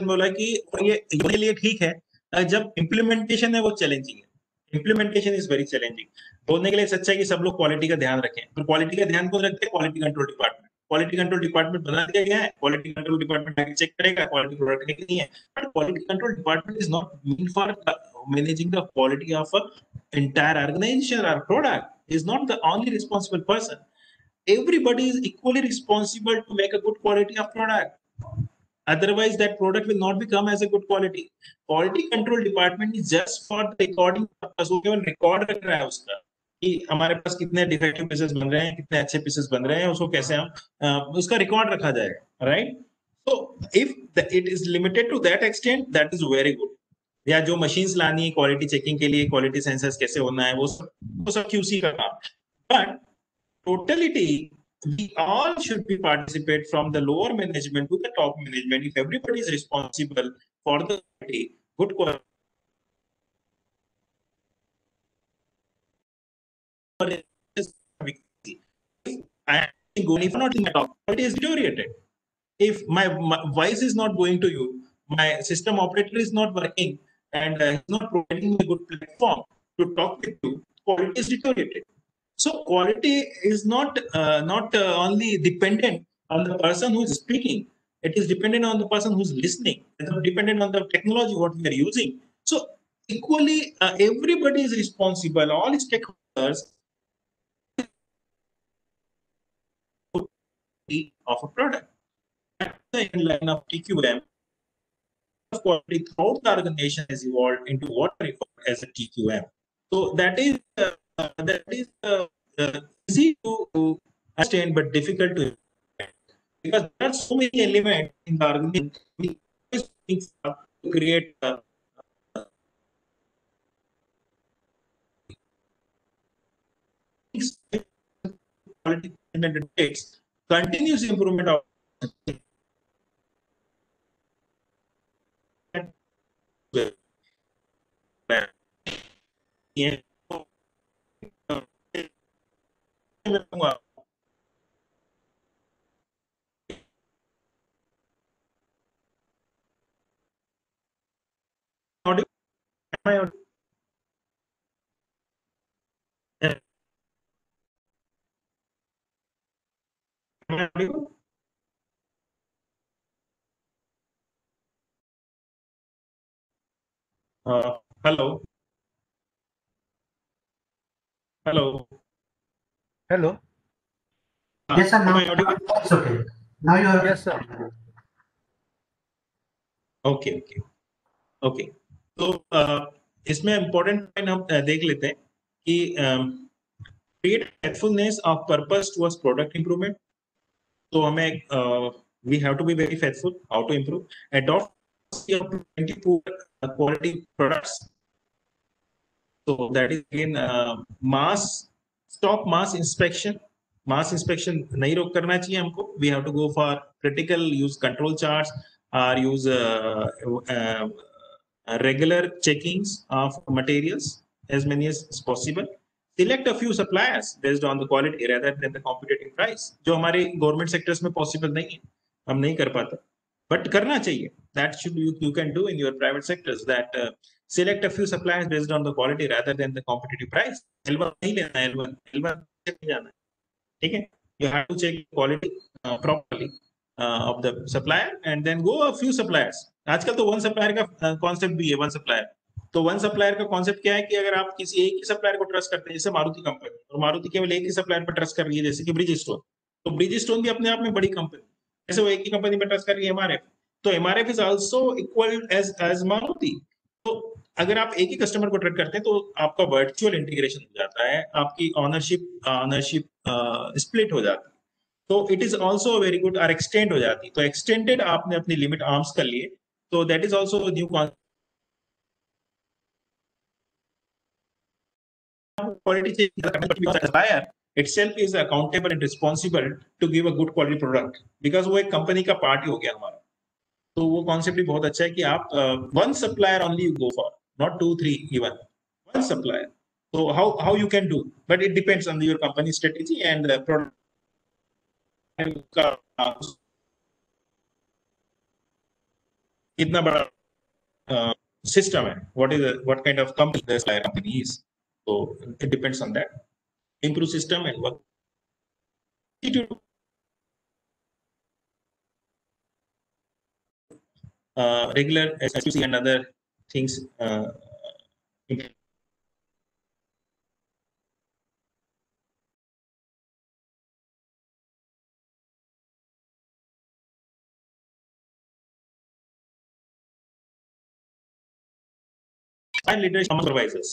बोला कि ये लिए ठीक है, जब implementation है वो challenging है. Implementation is very challenging. बोलने के लिए सच्चा है कि सब लोग क्वालिटी का ध्यान रखें, तो क्वालिटी का ध्यान कौन रखते हैं? Quality control department. Quality control department बना दिया गया है, क्वालिटी कंट्रोल डिपार्टमेंट आगे चेक करेगा क्वालिटी प्रोडक्ट नहीं है. But quality control department is not mean for managing the quality of a entire organization or product. Is not the only responsible person. Everybody is equally responsible to make a good quality of product. Otherwise, that product will not become as a good quality. Quality control department is just for the recording purpose. वो केवल record कर रहा है उसका कि हमारे पास कितने defective pieces बन रहे हैं, कितने अच्छे pieces बन रहे हैं, उसको कैसे हम उसका record रखा जाएगा, right? So if it is limited to that extent, that is very good. या जो machines लानी है quality checking के लिए, quality sensors कैसे होना है, वो सब QC का काम. But totality, we all should be participate from the lower management to the top management. If everybody is responsible for the good quality, if not in my top, it is deteriorated. If my voice is not going to you, my system operator is not working, and is not providing a good platform to talk with you, quality is deteriorated. So quality is not only dependent on the person who is speaking. It is dependent on the person who is listening. It is dependent on the technology what we are using. So equally, everybody is responsible. All stakeholders of a product. That's the line of TQM. Quality throughout the organization has evolved into what we refer as a TQM. So that is easy to understand but difficult to implement, because there are so many elements in the organization. We always think to create quality and takes continuous improvement of hello. Hello. Hello. Yes, sir. Now it's okay. Now you are. Yes, sir. Okay. तो इसमें important point हम देख लेते हैं कि create faithfulness of purpose towards product improvement. तो हमें we have to be very faithful. How to improve? Adopt quality products. So that is again stop mass inspection. Mass inspection नहीं रोक करना चाहिए हमको. We have to go for critical, use control charts or use regular checkings of materials, as many as possible. Select a few suppliers based on the quality rather than the competitive price. जो हमारे government sectors में possible नहीं है, हम नहीं कर पाते, but करना चाहिए. That should you can do in your private sectors. That select a few suppliers based on the quality rather than the competitive price. L1 नहीं लेना है, L1 नहीं जाना है, ठीक है? You have to check quality properly of the supplier and then go a few suppliers. आजकल तो वन सप्लायर का कॉन्सेप्ट भी है. वन सप्लायर, तो वन सप्लायर का कॉन्सेप्ट क्या है कि अगर आप किसी एक ही सप्लायर को ट्रस्ट करते हैं, जैसे मारुति कंपनी, और मारुति केवल एक ही सप्लायर पर ट्रस्ट कर रही है, जैसे कि ब्रिजस्टोन, तो ब्रिजस्टोन भी अपने आप में बड़ी कंपनी, जैसे वो एक ही कंपनी पर ट्रस्ट कर रही है एमआरएफ, तो MRF is also equal as Maruti. तो अगर आप एक ही कस्टमर को ट्रस्ट करते हैं तो आपका वर्चुअल इंटीग्रेशन हो जाता है, आपकी ऑनरशिप स्प्लिट हो जाती है. तो it is also very good. और एक्सटेंड हो जाती है, तो एक्सटेंडेड आपने अपनी लिमिट आर्म्स कर लिए, तो that is also new quality supplier itself is accountable and responsible to give a good quality product, because वो एक कंपनी का पार्ट ही हो गया हमारा. तो वो कॉन्सेप्ट भी बहुत अच्छा है कि आप one supplier only you go for, not 2-3 even, one supplier. So how you can do, but it depends on your company strategy and the product. कितना बड़ा system है, what kind of company the supplier company is. So it depends on that. Improve system and work. Regular SQC and other things. And leadership supervisors.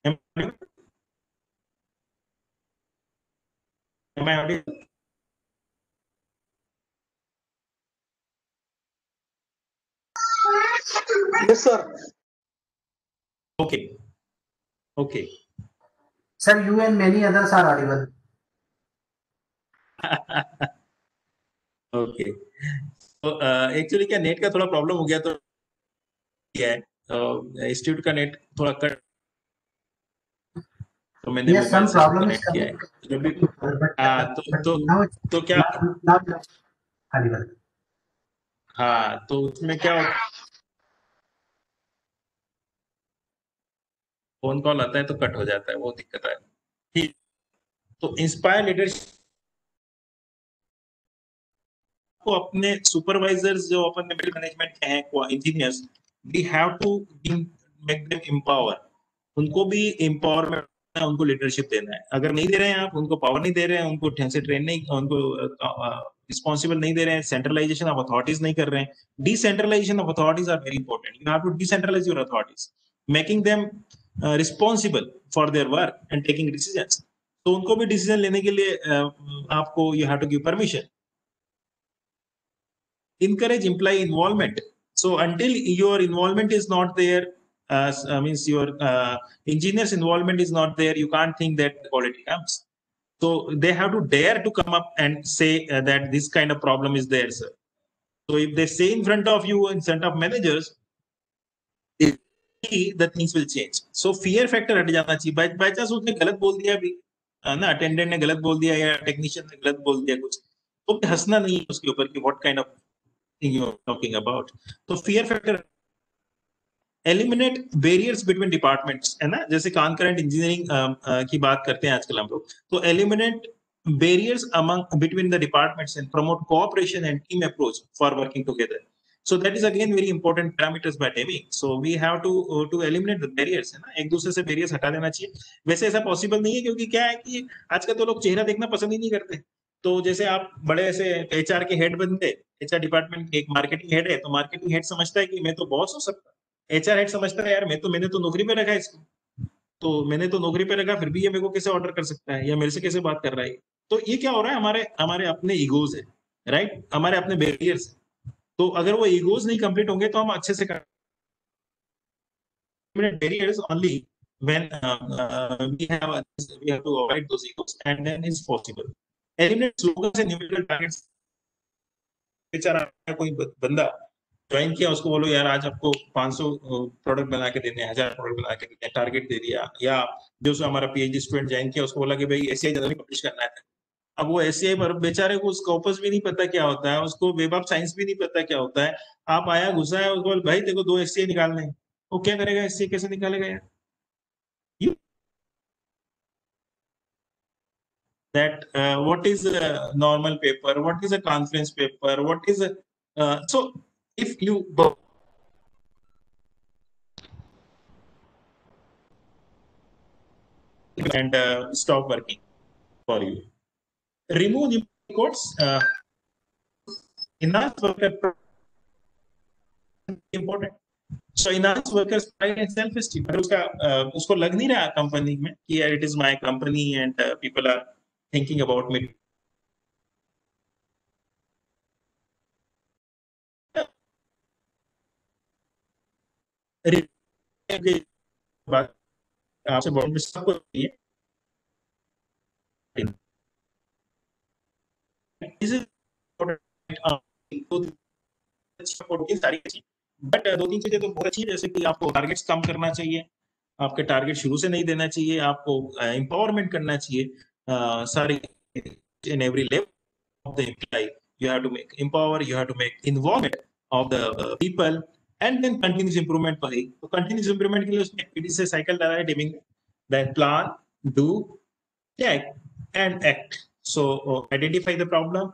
Am I audible? Yes, sir. Okay. Sir, you and many others are audible. Okay. तो actually क्या net का थोड़ा problem हो गया, तो क्या है institute का नेट थोड़ा कट, तो मैंने मोबाइल से कनेक्ट किया है. तो क्या, हाँ, तो उसमें क्या होता है, फोन कॉल आता है तो कट हो जाता है, वो दिक्कत है. ठीक, तो इंस्पायर लीडरशिप को अपने सुपरवाइजर्स जो अपन मिडिल मैनेजमेंट के हैं, engineers, we have to make them empower. उनको भी एम्पावरमेंट, उनको लीडरशिप देना है. अगर नहीं दे रहे हैं आप, उनको पावर नहीं दे रहे हैं, उनको ढंग से ट्रेन नहीं, उनको रिस्पॉन्सिबल नहीं दे रहे हैं, सेंट्रलाइजेशन ऑफ अथॉरिटीज नहीं कर रहे हैं. Decentralisation of authorities are very important. You have to decentralise your authorities, making them responsible for their work and taking decisions. तो उनको भी डिसीजन लेने के लिए आपको you have to give permission. Encourage employee involvement. So until your involvement is not there, means your engineers involvement is not there, you can't think that quality comes. So they have to dare to come up and say that this kind of problem is there, sir. So if they say in front of you, in front of managers, the things will change. So fear factor हट जाना चाहिए. By chance उसने गलत बोल दिया भी ना, attendant ने गलत बोल दिया या टेक्नीशियन ने गलत बोल दिया कुछ, तो हंसना नहीं है उसके ऊपर कि what kind of you're talking about. So fear factor, eliminate barriers between departments, है ना, जैसे concurrent engineering की बात करते हैं आजकल हम लोग, तो eliminate barriers between the departments and promote cooperation and team approach for working together. So that is again very important parameters by naming. So we have to eliminate the barriers, है ना, एक दूसरे से barriers हटा देना चाहिए. वैसे ऐसा possible नहीं है, क्योंकि क्या है कि आजकल तो लोग चेहरा देखना पसंद ही नहीं करते. तो जैसे आप बड़े ऐसे एचआर के हेड बन गए, एचआर डिपार्टमेंट के एक मार्केटिंग हेड है, तो मार्केटिंग हेड समझता है कि मैं तो बॉस हो सकता. एचआर हेड समझता है यार मैंने तो नौकरी पे रखा है इसको, तो मैंने तो नौकरी पे रखा, फिर भी ये मेरे को कैसे ऑर्डर कर सकता है या मेरे से कैसे बात कर रहा है. तो ये क्या हो रहा है, हमारे अपने ईगोज है, राइट, हमारे अपने बैरियर्स. तो अगर वो ईगोज नहीं कंप्लीट होंगे तो हम अच्छे से barriers only when we have to avoid those egos, and then it's possible. Eliminate slogans and individual targets. बेचारा कोई बंदा ज्वाइन किया, उसको बोलो यार आज आपको 500 प्रोडक्ट बना के देने, 1000 प्रोडक्ट बना के देने, टारगेट दे दिया। या जो हमारा पीएचडी स्टूडेंट ज्वाइन किया, उसको बोला कि भाई एससीआई जर्नल पब्लिश करना है। अब वो एससीआई पर बेचारे को स्कोपस भी नहीं पता क्या होता है, उसको वेब ऑफ साइंस भी नहीं पता क्या होता है। आप आया घुसा है, उसको भाई देखो 2 एससीआई निकालने, वो क्या करेगा? एससीआई कैसे निकालेगा यार? That what is a normal paper, what is a conference paper, what is a so if you and stop working for you, remove the quotes, enhance worker important. So enhance workers pride and self esteem. अगर उसको लग नहीं रहा company में कि यार it is my company and people are thinking about me. आपसे बहुत सबको चाहिए। सारी अच्छी, बट 2-3 चीजें तो बहुत अच्छी है, जैसे कि आपको टारगेट्स कम करना चाहिए, आपके टारगेट शुरू से नहीं देना चाहिए, आपको एम्पावरमेंट करना चाहिए सारी in every level of the employee. You have to make empower, you have to make involvement of the people, and then continuous improvement पर ही। तो continuous improvement के लिए उसमें activity से cycle डाला है Deming, then plan, do, check and act. So identify the problem,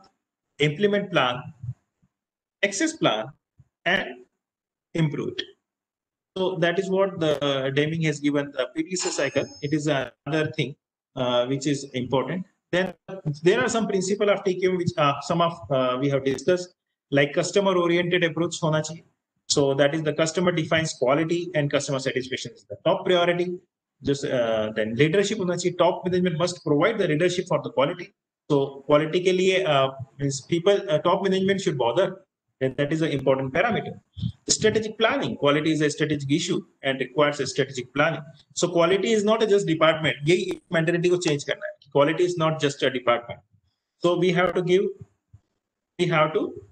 implement plan, access plan, and improve it. So that is what the Deming has given the PDCA cycle. It is another thing which is important. Then there are some principle of TQM which some of we have discussed, like customer oriented approach hona chahiye. So that is the customer defines quality and customer satisfaction is the top priority. Just then leadership hona chahiye. Top management must provide the leadership for the quality. So quality ke liye means people top management should bother. And that is an important parameter. Strategic planning. Quality is a strategic issue and requires a strategic planning. So quality is not a just department. Yehi mentality ko change karna hai. Quality is not just a department. So we have to give, we have to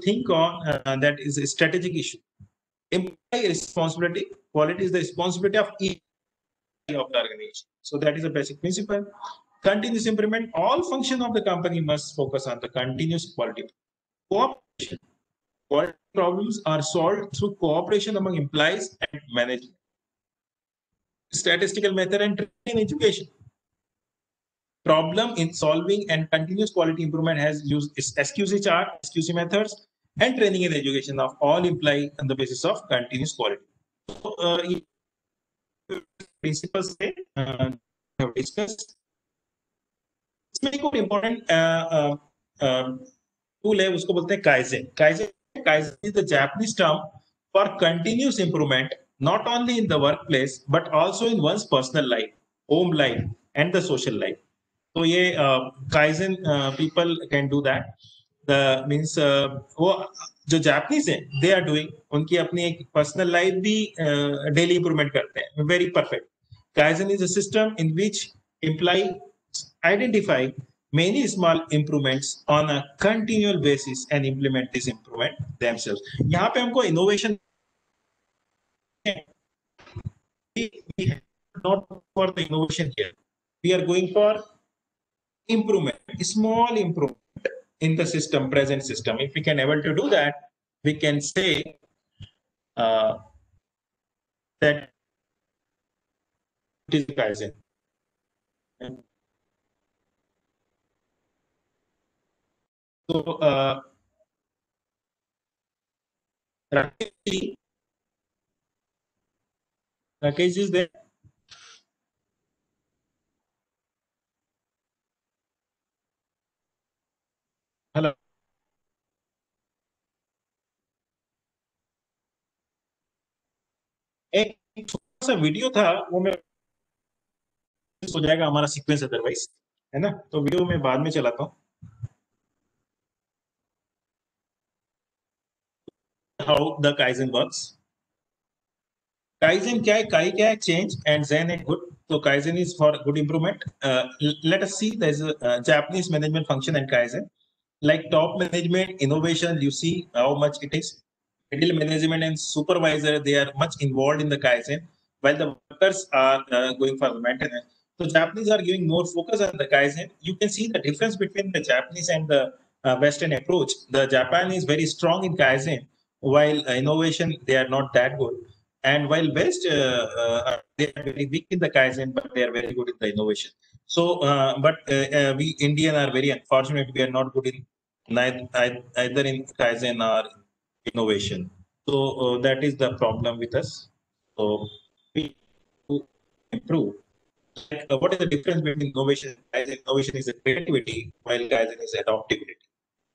think on that is a strategic issue. Employee responsibility. Quality is the responsibility of each of the organization. So that is a basic principle. Continuous improvement. All function of the company must focus on the continuous quality. Cooperation. Quality problems are solved through cooperation among employees and management. Statistical method and training education. Problem in solving and continuous quality improvement has used SQC chart, SQC methods, and training and education of all employees on the basis of continuous quality. So, principles have discussed. इसमें एक और important tool है, उसको बोलते हैं Kaizen. Kaizen is the Japanese term for continuous improvement, not only in the workplace but also in one's personal life, home life, and the social life. So ये Kaizen people can do that. The means वो जो Japanese हैं, they are doing, उनकी अपनी एक personal life भी daily improvement करते हैं, very perfect. Kaizen is a system in which employees identify many small improvements on a continual basis and implement this improvement themselves. यहाँ पे हमको innovation we not for the innovation here. We are going for improvement, small improvement in the system, present system. If we can able to do that, we can say that it is Kaizen. So, Rakesh is there. Hello. एक छोटा सा video था, वो मैं हो जाएगा हमारा sequence otherwise, है ना? तो वीडियो में बाद में चलाता हूँ. How the Kaizen works. Kaizen क्या है? Kai क्या है? Change and Zen है good. So Kaizen is for good improvement. Let us see. There's a Japanese management function and Kaizen. Like top management, innovation, you see how much it is. Middle management and supervisor, they are much involved in the Kaizen, while the workers are going for the maintenance. So Japanese are giving more focus on the Kaizen. You can see the difference between the Japanese and the Western approach. The Japan is very strong in Kaizen, while innovation, they are not that good. And while West, they are very weak in the Kaizen, but they are very good in the innovation. So, we Indian are very unfortunate. We are not good in either in Kaizen or innovation. So that is the problem with us. So we to improve. Like, what is the difference between innovation and Kaizen? Innovation is a creativity, while Kaizen is adaptability.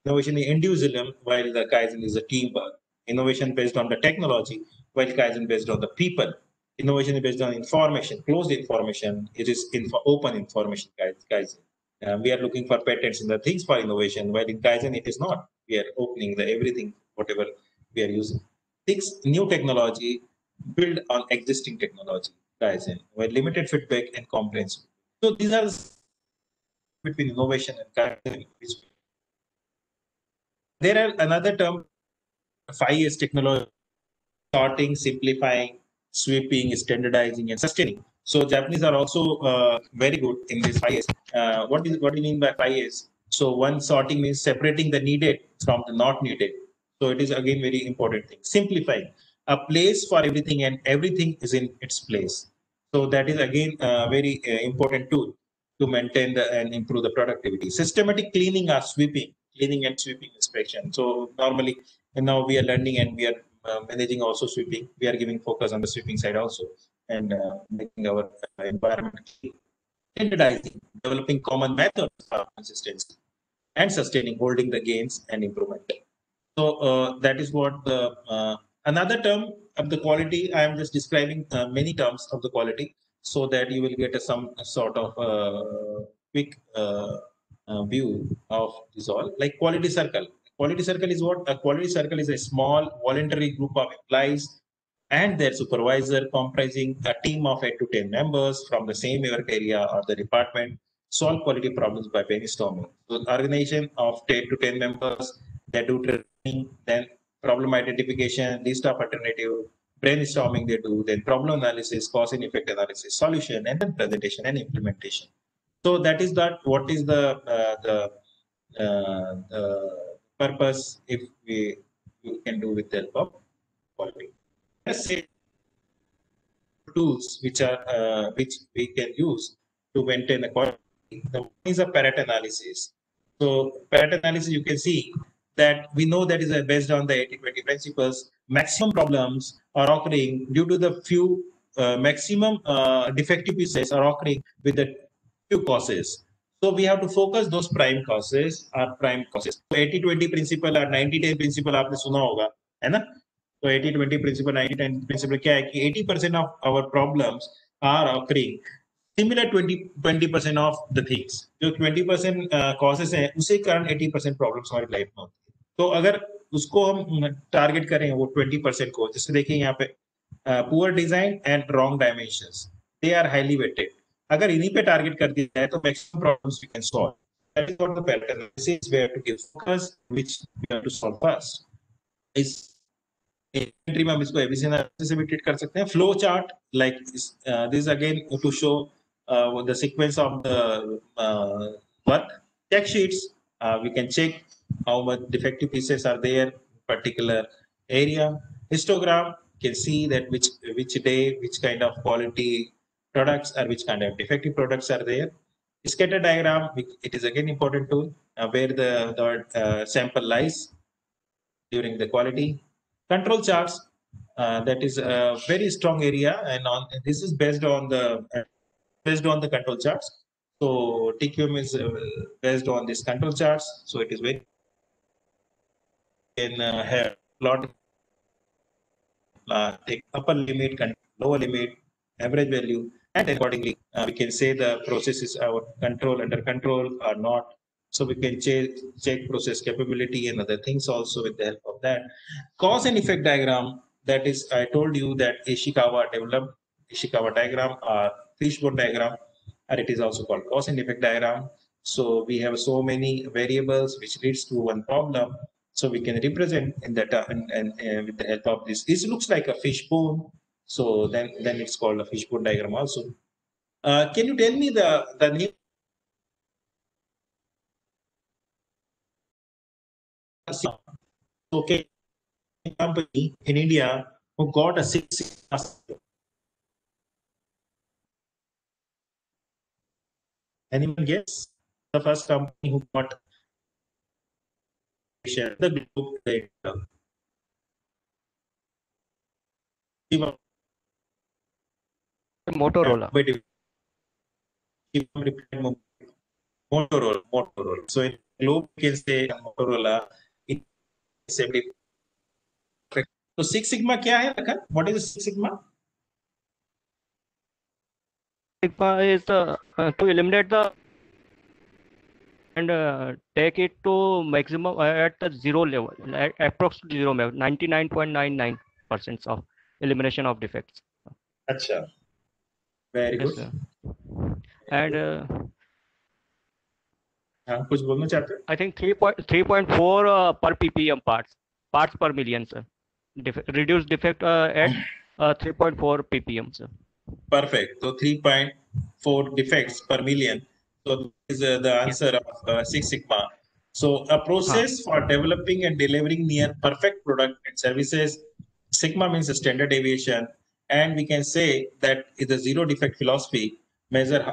Innovation is individualism, while the Kaizen is a teamwork. Innovation based on the technology, while Kaizen based on the people. Innovation is based on information, closed information. It is open information, Kaizen. We are looking for patents in the things for innovation, while in Kaizen it is not. We are opening the everything, whatever we are using. 6, new technology build on existing technology, Kaizen, while limited feedback and comprehensive. So these are between innovation and Kaizen. There are another term, 5 A's technology: sorting, simplifying, sweeping, standardizing, and sustaining. So Japanese are also very good in these 5 A's. What do you mean by 5 A's? So one, sorting means separating the needed from the not needed. So it is again very important thing. Simplifying, a place for everything and everything is in its place. So that is again a very important tool to maintain and improve the productivity. Systematic cleaning or sweeping, cleaning and sweeping inspection. So normally, and now we are learning and we are managing also sweeping. We are giving focus on the sweeping side also, and making our environment clean. Standardizing, developing common methods for consistency, and sustaining, holding the gains and improvement. So that is what the another term of the quality. I am just describing many terms of the quality, so that you will get some sort of quick view of this all. Like quality circle. Quality circle is what? A quality circle is a small voluntary group of employees and their supervisor comprising a team of 8 to 10 members from the same work area or the department solve quality problems by brainstorming. So organization of 8 to 10 members, they do training, then problem identification, list of alternative, brainstorming they do, then problem analysis, cause and effect analysis, solution, and then presentation and implementation. So that is that. What is the purpose if we can do with the help of quality? Let's say tools which are which we can use to maintain the quality. The one is a Pareto analysis. So Pareto analysis, you can see that we know that is based on the 80-20 principles. Maximum problems are occurring due to the few maximum defective pieces are occurring with the few causes. So we have to focus those prime causes or prime causes. So 80-20 principle or 90-10 principle आपने सुना होगा, है ना? So 80-20 principle, 90-10 principle क्या है कि 80% of our problems are occurring similar 20% of the things. जो 20% causes हैं, उसे कारण 80% problems हमारी लाइफ में होती है. तो अगर उसको हम टारगेट करें वो 20% को, जैसे देखिए यहाँ पे poor design and wrong dimensions, they are highly weighted. अगर इन्हीं पे टारगेट कर दिया जाए तो maximum problems we can solve. That is what the pattern analysis we have to give focus, which we have to solve first. इस entry में हम इसको ABC analysis से भी treat कर सकते हैं. Flow chart like this again to show the sequence of the work. Check sheets, we can check how much defective pieces are there particular area. Histogram can see that which day, which kind of quality products or which kind of defective products are there. Scatter diagram, it is again important tool where the sample lies during the quality. Control charts, that is a very strong area, and this is based on the control charts. So TQM is based on this control charts. So it is very in have plot take upper limit, lower limit, average value, and accordingly we can say the process is our control under control or not. So we can check process capability and other things also with the help of that. Cause and effect diagram, that is, I told you that Ishikawa developed Ishikawa diagram or fishbone diagram, or it is also called cause and effect diagram. So we have so many variables which leads to one problem. So we can represent in that and with the help of this. This looks like a fishbone. So then it's called a fishbone diagram also. Can you tell me the name? Okay, company in India who got a 6 Sigma. Anyone guess the first company who got the group data? Motorola. Motorola. So in globe, you can say Motorola. So 6 Sigma क्या है रखा? What is 6 Sigma? Sigma is to eliminate the and take it to maximum at the zero level, approximately zero level, 99.99% of elimination of defects. Acha. Very Yes, good. sir. And कुछ बोलना चाहते हैं? I think 3.4 per ppm parts per million, sir. Reduced defect at 3.4 ppm, sir. Perfect. So 3.4 defects per million. So this is the answer of 6 Sigma. So a process for developing and delivering near perfect product and services. Sigma means a standard deviation, and we can say that is a zero defect philosophy measure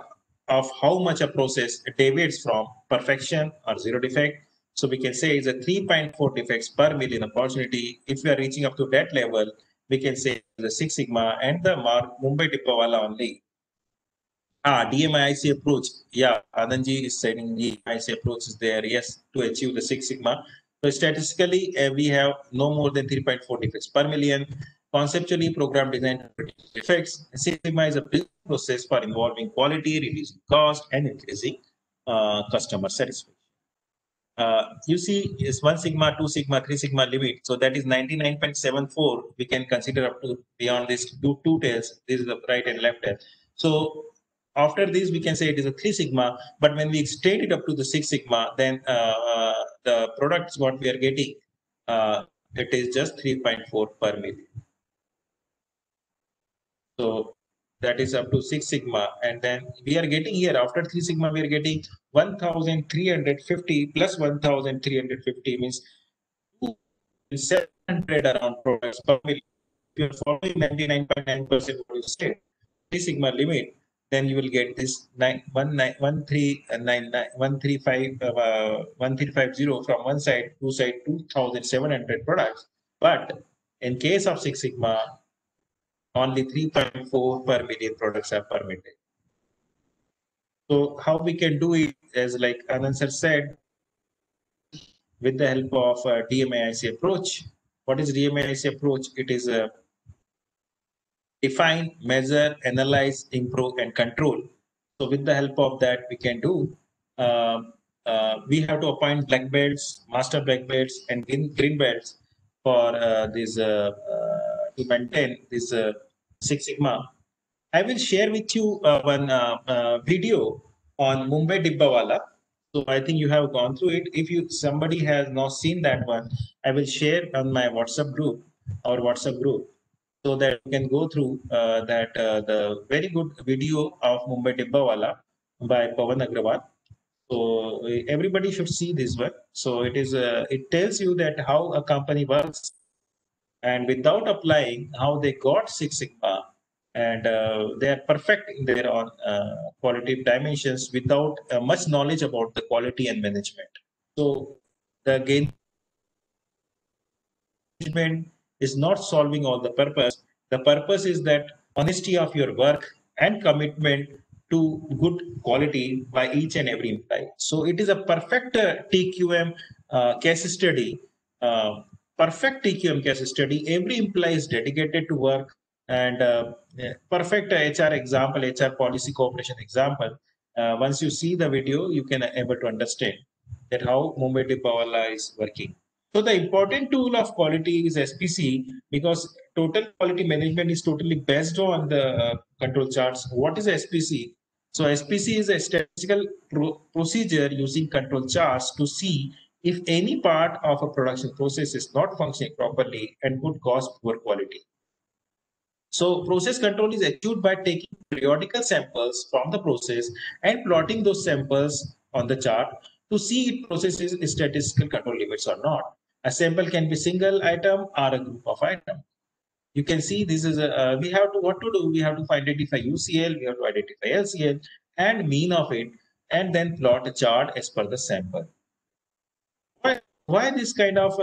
of how much a process deviates from perfection or zero defect. So we can say it's a 3.4 defects per million opportunity. If we are reaching up to that level, we can say the 6 Sigma and the Mumbai Dippawala only. DMIIC approach. Yeah, Anandji is saying DMIIC approach is there, yes, to achieve the 6 Sigma. So statistically, we have no more than 3.4 defects per million. Conceptually, program design defects. 6 Sigma is a business process for involving quality, reducing cost, and increasing customer satisfaction. You see, is 1 Sigma, 2 Sigma, 3 Sigma limit. So that is 99.74. We can consider up to beyond this two tails. This is the right and left tail. So after this, we can say it is a 3 Sigma. But when we extend it up to the 6 Sigma, then the products what we are getting, it is just 3.4 per million. So that is up to 6 Sigma. And then we are getting here after 3 Sigma, we are getting 1,350 plus 1,350 means 700 around products per million. If you are following 99.9% what you said, 3 Sigma limit, then you will get this 1,350 from one side, two side, 2,700 products. But in case of 6 Sigma, only 3.4 per million products are permitted. So how we can do it, as like Anand sir said, with the help of DMAIC approach. What is DMAIC approach? It is a define, measure, analyze, improve, and control. So with the help of that, we can do. We have to appoint black belts, master black belts, and green belts for this to maintain this 6 Sigma. I will share with you one video on Mumbai Dippawala. So I think you have gone through it. If somebody has not seen that one, I will share on my WhatsApp group, so that you can go through the very good video of Mumbai Dippawala by Pawan Agrawal. So everybody should see this one. So it tells you that how a company works, and without applying how they got 6 Sigma, and they are perfect in their own quality dimensions without much knowledge about the quality and management. So the management is not solving all the purpose. The purpose is that honesty of your work and commitment to good quality by each and every employee. So it is a perfect TQM case study. Perfect TQM case study. Every employee is dedicated to work, and perfect HR example, HR policy cooperation example. Once you see the video, you can able to understand that how Mumbai Dippawala is working. So the important tool of quality is SPC because total quality management is totally based on the control charts. What is SPC? So SPC is a statistical procedure using control charts to see if any part of a production process is not functioning properly and could cause poor quality. So process control is achieved by taking periodical samples from the process and plotting those samples on the chart to see if process is statistical control limits or not. A sample can be single item or a group of items. You can see this is a, we have to, what to do? We have to identify UCL, we have to identify LCL and mean of it, and then plot a chart as per the sample. Why this kind of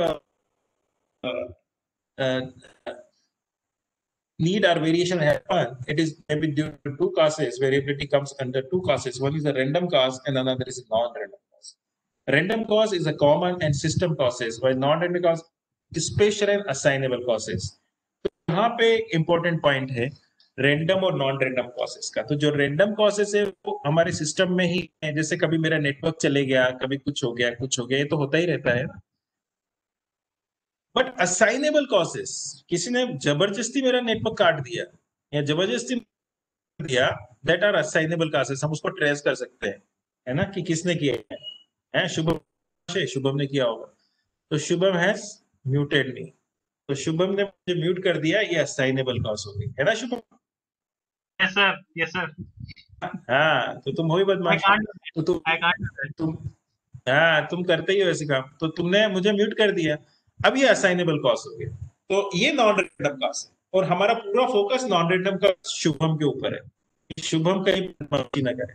need or variation happen? It is maybe due to two causes. Variability comes under two causes. One is a random cause and another is a non-random cause. Random cause is a common and system causes, while non-random cause is special and assignable causes. तो यहाँ पे important point है random और non-random causes का. तो जो random causes है वो हमारे सिस्टम में ही है. जैसे कभी मेरा नेटवर्क चले गया, कभी कुछ हो गया, ये तो होता ही रहता है. बट असाइनेबल कॉसेस, किसी ने जबरदस्ती मेरा नेटवर्क काट दिया या जबरदस्ती दिया, दैट आर असाइनेबल कॉसेस. हम उसको ट्रेस कर सकते हैं, है ना, कि किसने किया है. शुभम ने किया होगा, तो शुभम हैज म्यूटेड मी, तो शुभम ने मुझे म्यूट कर दिया, ये असाइनेबल कॉज हो गई, है ना Shubham? Yes sir, yes sir. हाँ, तो तुम हो ही बदमाश, तो तुम करते ही हो ऐसे काम, तो तुमने मुझे म्यूट कर दिया, अब ये असाइनेबल कॉज हो गया. तो ये नॉन रैंडम कॉज है और हमारा पूरा फोकस नॉन रैंडम का शुभम के ऊपर है, शुभम कहीं बदमाशी न करे.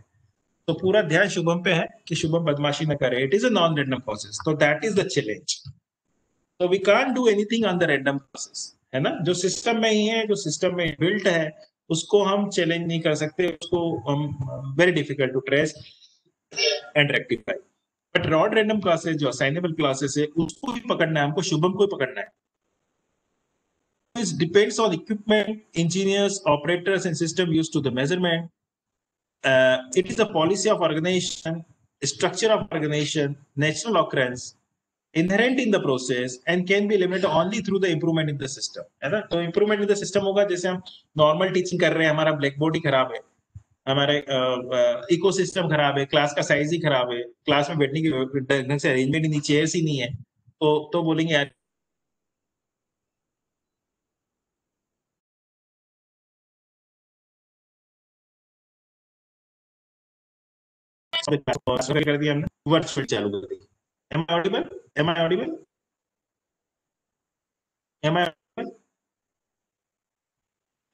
तो पूरा ध्यान शुभम पे है कि शुभम बदमाशी न करे. It is a non random causes, तो दैट इज द चैलेंज. तो we can't do anything on the random causes, है ना. जो सिस्टम में ही है, जो सिस्टम में बिल्ट है, उसको हम चैलेंज नहीं कर सकते, उसको हम very difficult to trace and rectify. But rod random classes जो असाइनेबल क्लासेस है, उसको भी पकड़ना है हमको, शुभम को ही पकड़ना है. It depends on equipment, engineers, operators, and system used to the measurement. It is the policy of organization, structure of organization, natural occurrence, inherent in the process, and can be limited only through the improvement in the system. है ना. तो improvement in the system होगा, जैसे हम normal teaching कर रहे हैं, हमारा ब्लैक बोर्ड ही खराब है, हमारे इकोसिस्टम खराब है, क्लास का साइज ही खराब है, क्लास में बैठने की ढंग से अरेंजमेंट ही नहीं, चेयर्स ही नहीं है, तो बोलेंगे यार कर दिया हमने, वर्ड्स फिट चालू कर दी. Am I audible? Am I audible? Am I audible?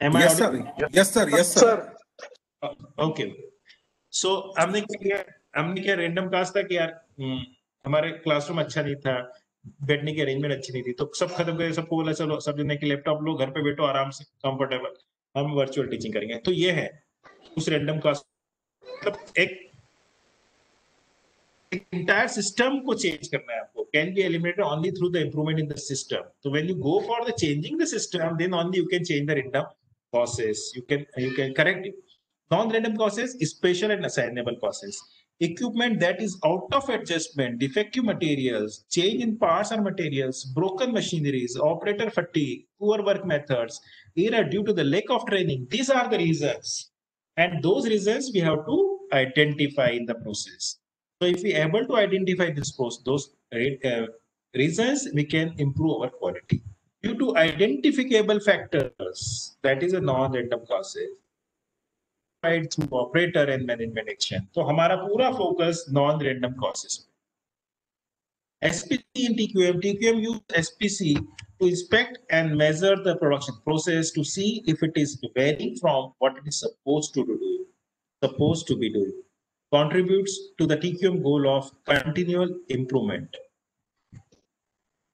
Am I Yes, sir. audible? Yes, sir. Yes, sir. Okay. So हमने क्या रैंडम कास्ट था कि यार हमारे क्लासरूम अच्छा नहीं था, बैठने की अरेंजमेंट अच्छी नहीं थी, तो सब खत्म कर, सबको बोला चलो सब जने की लैपटॉप लो, घर पे बैठो आराम से कंफर्टेबल, हम वर्चुअल टीचिंग करेंगे. तो ये है उस रैंडम कास्ट, मतलब एक entire system को चेंज करना है आपको. Can be eliminated only through the improvement in the system. So when you go for the changing the system, then only you can change the random causes. You can correct it. Non-random causes, special and assignable causes. Equipment that is out of adjustment, defective materials, change in parts or materials, broken machineries, operator fatigue, poor work methods, error due to the lack of training. These are the reasons, and those reasons we have to identify in the process. So if we are able to identify those reasons, we can improve our quality. Due to identifiable factors, that is a non-random causes, through operator and management action. So हमारा पूरा focus non-random causes. SPC in TQM use SPC to inspect and measure the production process to see if it is varying from what it is supposed to be doing. Contributes to the TQM goal of continual improvement.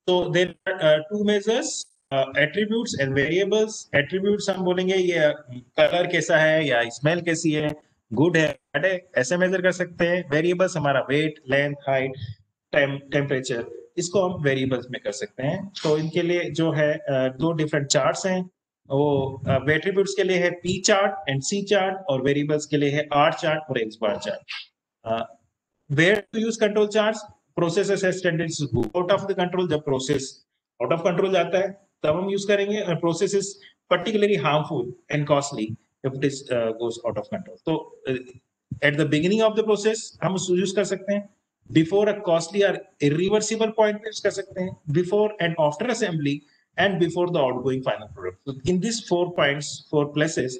So there are two measures, attributes and variables. Attributes हम बोलेंगे ये colour कैसा है या smell कैसी है, good है, bad है, ऐसे मेजर कर सकते हैं. वेरिएबल्स हमारा वेट, लेंथ, हाइट, टेम्परेचर, इसको हम वेरिएबल्स में कर सकते हैं. तो इनके लिए जो है दो डिफरेंट चार्ट्स हैं. वो एट्रीब्यूट्स के लिए है P chart and C chart, और वेरिएबल्स के लिए है R चार्ट और X bar chart. Where to use control charts? processes has tendency to go out of the control. जब process out of control जाता है तब हम use करेंगे, और process is particularly harmful and costly if it is goes out of control. तो at the beginning of the process हम use कर सकते हैं, before a costly or irreversible point use कर सकते हैं, before and after assembly, and before the outgoing final product. So in these 4 points, 4 places,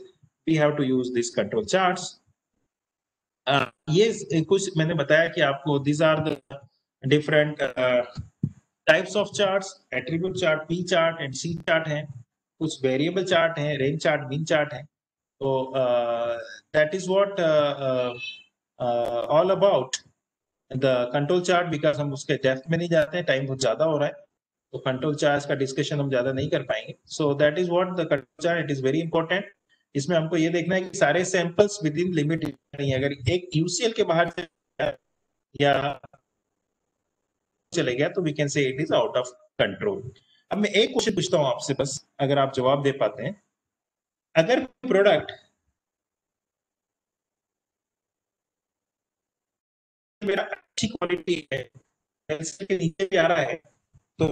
we have to use these control charts. ये कुछ मैंने बताया कि आपको these are the different types of charts, attribute chart, P chart and C chart हैं, कुछ variable chart हैं, range chart, mean chart हैं. So that is what all about the control chart, because हम उसके डेप्थ में नहीं जाते हैं, टाइम बहुत ज्यादा हो रहा है, तो कंट्रोल चार्ट का डिस्कशन हम ज्यादा नहीं कर पाएंगे. So that is what the control chart, it is very important. इसमें हमको ये देखना है कि सारे सैंपल्स विद इन लिमिट नहीं है. अगर एक यूसीएल के बाहर या चले गया तो we can say it is out of control. अब मैं एक क्वेश्चन पूछता हूं आपसे, बस अगर आप जवाब दे पाते हैं. अगर प्रोडक्ट मेरा अच्छी क्वालिटी है, के नीचे भी आ रहा है, तो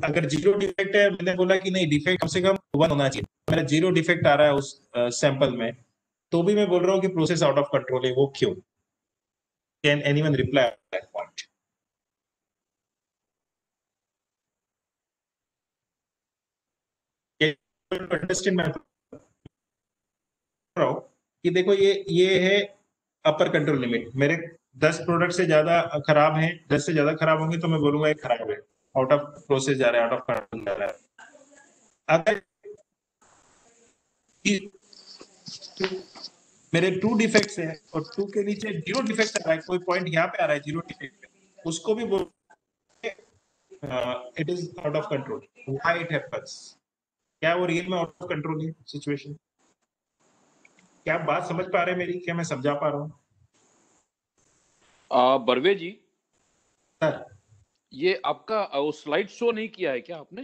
अगर 0 डिफेक्ट है, मैंने बोला कि नहीं डिफेक्ट कम से कम 1 होना चाहिए, मेरा 0 डिफेक्ट आ रहा है उस सैंपल में, तो भी मैं बोल रहा हूँ कि प्रोसेस आउट ऑफ कंट्रोल है, वो क्यों? Can anyone reply that point? Understand मैं कि देखो ये है अपर कंट्रोल लिमिट. मेरे 10 प्रोडक्ट से ज्यादा खराब हैं, 10 से ज्यादा खराब होंगे तो मैं बोलूंगा ये खराब है, आउट ऑफ प्रोसेस जा रहा है, आउट ऑफ कंट्रोल जा रहा है. अगर मेरे 2 डिफेक्ट्स हैं और 2 के नीचे 0 डिफेक्ट आ रहा है, कोई पॉइंट यहाँ पे आ रहा है 0 डिफेक्ट, उसको भी बोल it is out of control. Why it happens? क्या वो रियल में आउट ऑफ कंट्रोल है सिचुएशन? क्या आप बात समझ पा रहे हैं मेरी? क्या मैं समझा पा रहा हूँ? बर्वे जी सर, ये आपका वो स्लाइड शो नहीं किया है क्या आपने?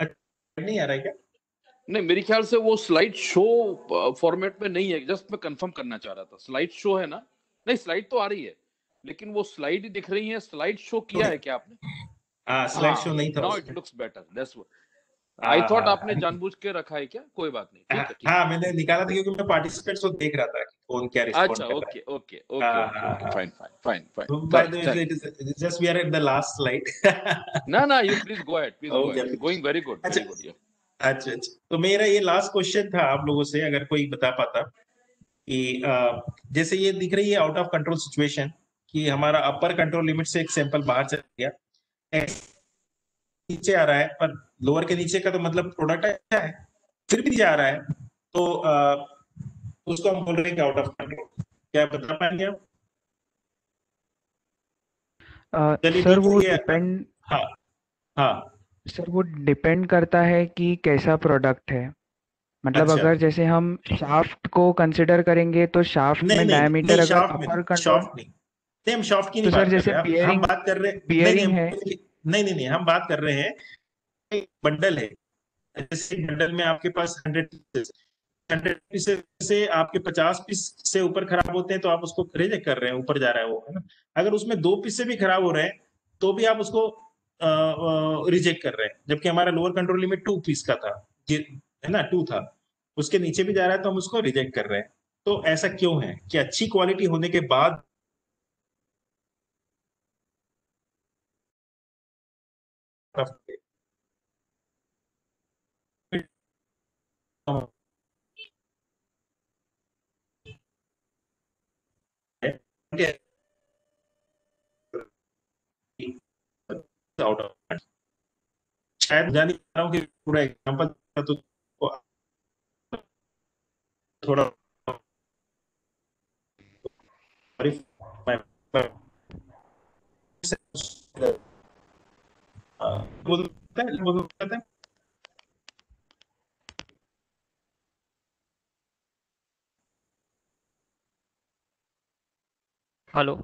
नहीं आ रहा है क्या? नहीं, मेरे ख्याल से वो स्लाइड शो फॉर्मेट में नहीं है. जस्ट मैं कंफर्म करना चाह रहा था. स्लाइड शो है ना? नहीं, स्लाइड तो आ रही है, लेकिन वो स्लाइड दिख रही है. स्लाइड शो किया है क्या आपने? स्लाइड शो नहीं था. Now it looks better. That's what I thought. आपने जानबूझ के रखा है क्या? कोई बात नहीं, ठीक है. हाँ, मैंने निकाला था क्योंकि मैं पार्टिसिपेंट्स को देख रहा था कि कौन क्या रिस्पॉन्ड अच्छा, कर रहा है. Okay, fine. By the way, it is just we are at the last slide. ना, you please go ahead. Okay. Going very good. अच्छा. तो मेरा ये लास्ट क्वेश्चन था आप लोगों से, अगर कोई बता पाता कि जैसे ये दिख रही है आउट ऑफ कंट्रोल सिचुएशन, कि हमारा अपर कंट्रोल लिमिट से एक सैंपल बाहर चला गया, नीचे आ रहा है, पर लोअर के नीचे का तो मतलब प्रोडक्ट अच्छा है, फिर भी जा रहा है, तो उसको हम बोल रहे हैं कि आउट ऑफ कंट्रोल. क्या बता पाएंगे आप? सर वो डिपेंड हाँ सर वो डिपेंड करता है कि कैसा प्रोडक्ट है. मतलब अच्छा. अगर जैसे हम शाफ्ट को कंसिडर करेंगे तो शाफ्ट में डायमीटर अगर अपर कंट्रोल, हम शाफ्ट की तो नहीं सर जैसे बात कर रहे हैं. हम बात कर रहे हैं बियरिंग है. नहीं, हम बात कर रहे हैं बंडल है. जैसे बंडल में आपके पास 100 पीसेस से आपके 50 पीस से ऊपर खराब होते हैं, तो आप उसको रिजेक्ट कर रहे हैं, ऊपर जा रहा है वो, है ना. अगर उसमें 2 पीस से भी खराब हो रहे हैं तो भी आप उसको रिजेक्ट कर रहे हैं, जबकि हमारा लोअर कंट्रोल लिमिट 2 पीस का था, है ना, 2 था, उसके नीचे भी जा रहा है तो हम उसको रिजेक्ट कर रहे हैं. तो ऐसा क्यों है कि अच्छी क्वालिटी होने के बाद आउट ऑफ, शायद जान नहीं पा रहा हूँ कि पूरा एग्जांपल तो थोड़ा बोलते हैं. Hello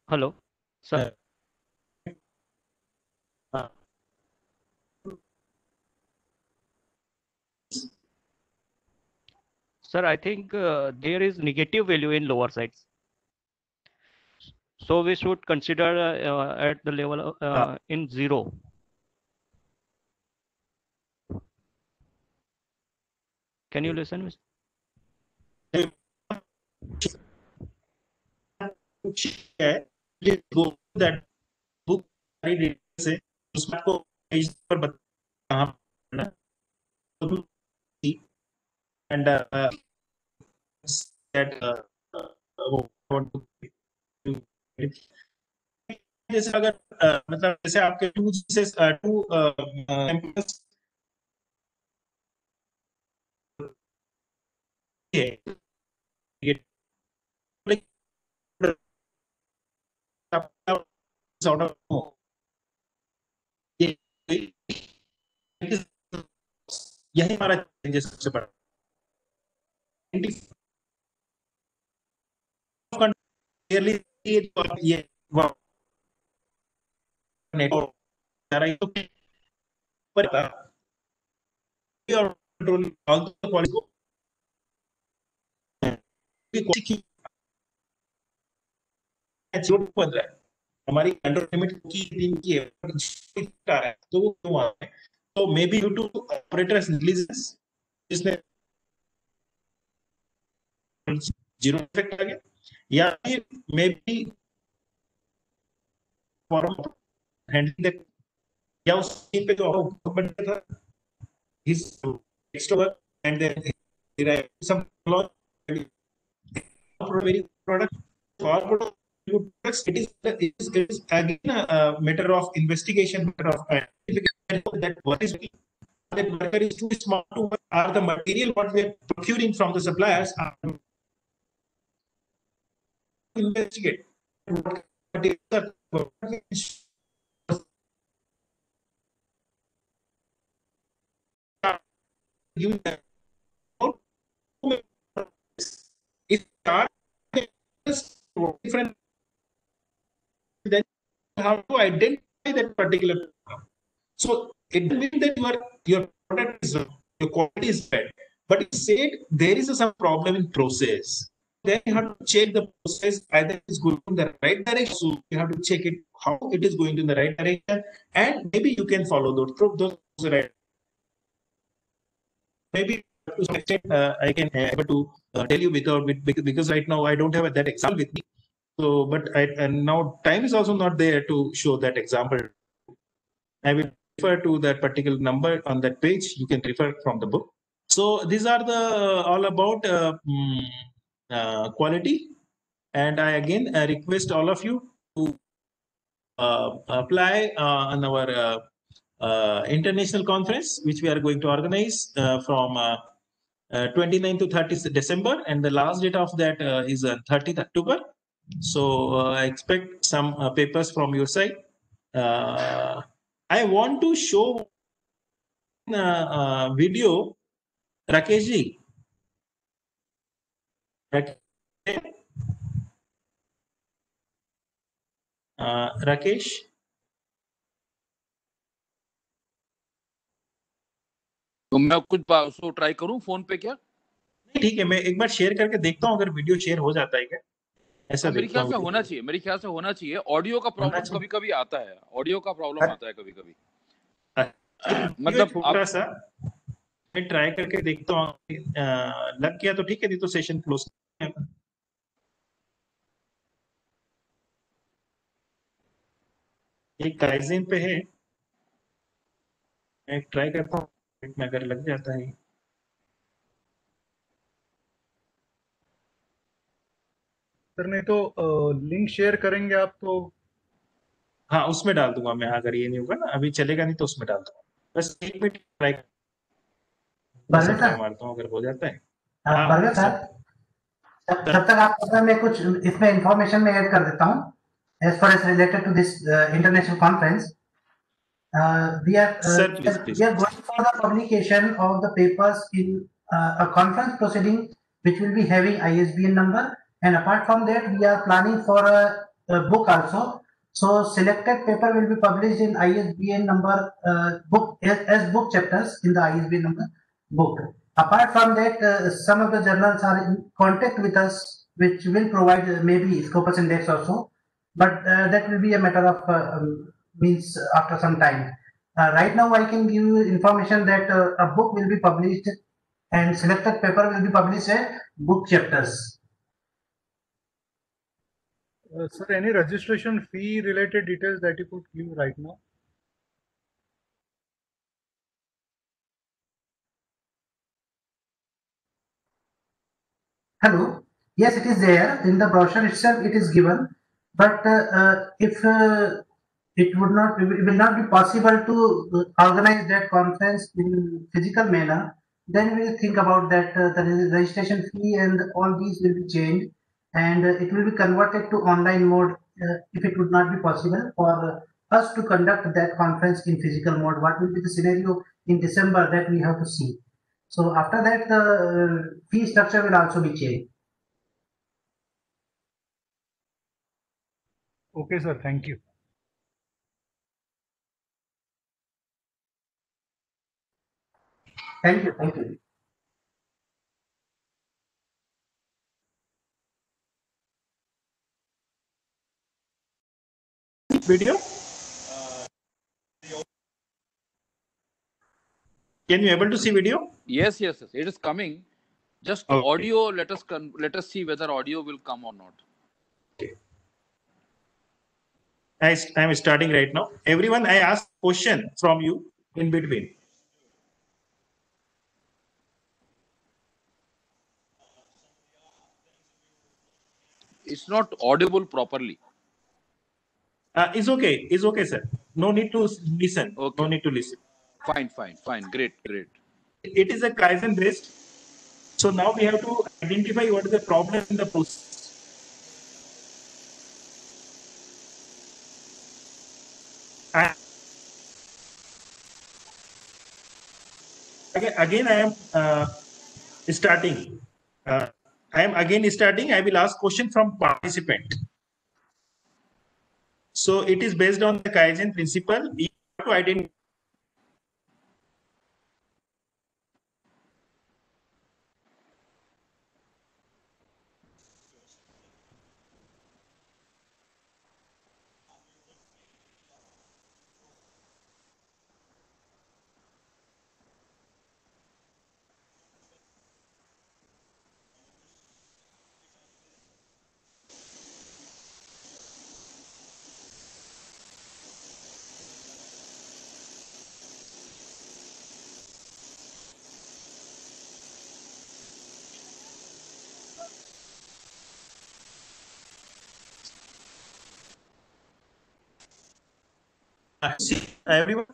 hello sir. Sir, I think there is negative value in lower sides. So we should consider at the level in 0. Can you listen? Go that book से उसमें आपको पेज पर कहाँ पढ़ना and that जैसे अगर मतलब जैसे आपके टू एम्प्लॉयज यही हमारा चैलेंज सबसे बड़ा ये हमारी अंडर लिमिट की दिन की है तो वो क्यों आ रहा है तो maybe due to operators negligence जिसने जीरो इफेक्ट आ गया या फिर मे बी फॉर्म हैंडलिंग या उस टीम पे जो गवर्नमेंट था his extrovert and there some very product for it is again a matter of investigation, matter of that what is that worker is too small to work, are the material what we are procuring from the suppliers are investigate what is if are different, then how to identify that particular problem. So it means that your product is your quality is bad, but it said there is some problem in process. Then you have to check the process either it's going in the right direction. So you have to check it how it is going in the right direction, and maybe you can follow those right. Maybe to some extent I can able to tell you without because right now I don't have that example with me. So, but and now time is also not there to show that example. I will refer to that particular number on that page. You can refer from the book. So these are the all about quality, and I again request all of you to apply on our international conference, which we are going to organize from 29th to 30th December, and the last date of that is 30th October. So I expect some papers from your side. I want to show video. Rakesh ji. Rakesh. तो मैं कुछ उसको try करूं phone पे क्या? ठीक है, मैं एक बार शेयर करके देखता हूं अगर वीडियो शेयर हो जाता है क्या। ऐसा मेरे ख्याल से होना चाहिए, मेरे ख्याल से होना चाहिए। ऑडियो का प्रॉब्लम कभी कभी आता है, ऑडियो का प्रॉब्लम आता है कभी कभी। मतलब थोड़ा सा मैं ट्राई करके देखता हूँ, लग गया तो ठीक है, नहीं तो सेशन क्लोज। एक काइज़ेन पे है, मैं ट्राई करता हूँ में अगर लग जाता है। सर नहीं तो लिंक शेयर करेंगे आप तो? हाँ उसमें डाल दूंगा मैं, अगर ये नहीं होगा ना अभी चलेगा नहीं तो उसमें डाल दूंगा। बस एक मिनट ट्राई मारता हूँ अगर हो जाता है। तब तक आप मैं कुछ इसमें इंफॉर्मेशन में ऐड कर देता हूँ as far as related to this international conference. We are going for the publication of the papers in a conference proceeding which will be having ISBN number, and apart from that we are planning for a book also. So selected paper will be published in ISBN number book as book chapters in the ISBN number book, Apart from that, some of the journals are in contact with us, which will provide maybe Scopus index also, but that will be a matter of means after some time. Right now, I can give you information that a book will be published and selected paper will be published as book chapters. Sir, any registration fee related details that you could give right now? Hello. Yes, it is there in the brochure itself. It is given, but if it will not be possible to organize that conference in physical manner, then we will think about that. The registration fee and all these will be changed, and it will be converted to online mode if it would not be possible for us to conduct that conference in physical mode. What will be the scenario in December that we have to see? So after that, the fee structure will also be changed. Okay, sir. Thank you. Thank you. Thank you. Video? Can you able to see video? Yes, yes, yes. It is coming. Just Okay. audio. Let us see whether audio will come or not. Okay. I am starting right now. Everyone, I ask question from you in between. It's not audible properly. It's okay. It's okay, sir. No need to listen. Okay. No need to listen. Fine, fine, fine. Great, great. It is a Kaizen based. So now we have to identify what is the problem in the process. Again, I am starting. I am again starting. I will ask question from participant. So it is based on the Kaizen principle. You have to identify. See everyone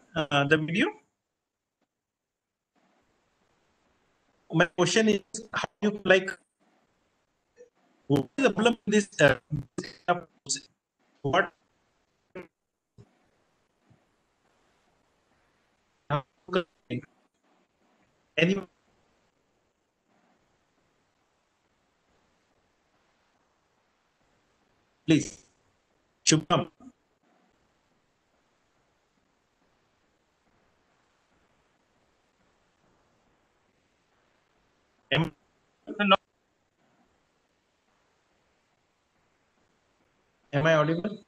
the video. My question is how you like. What is the problem in this? What? Anyone? Please, Shubham. Am I audible?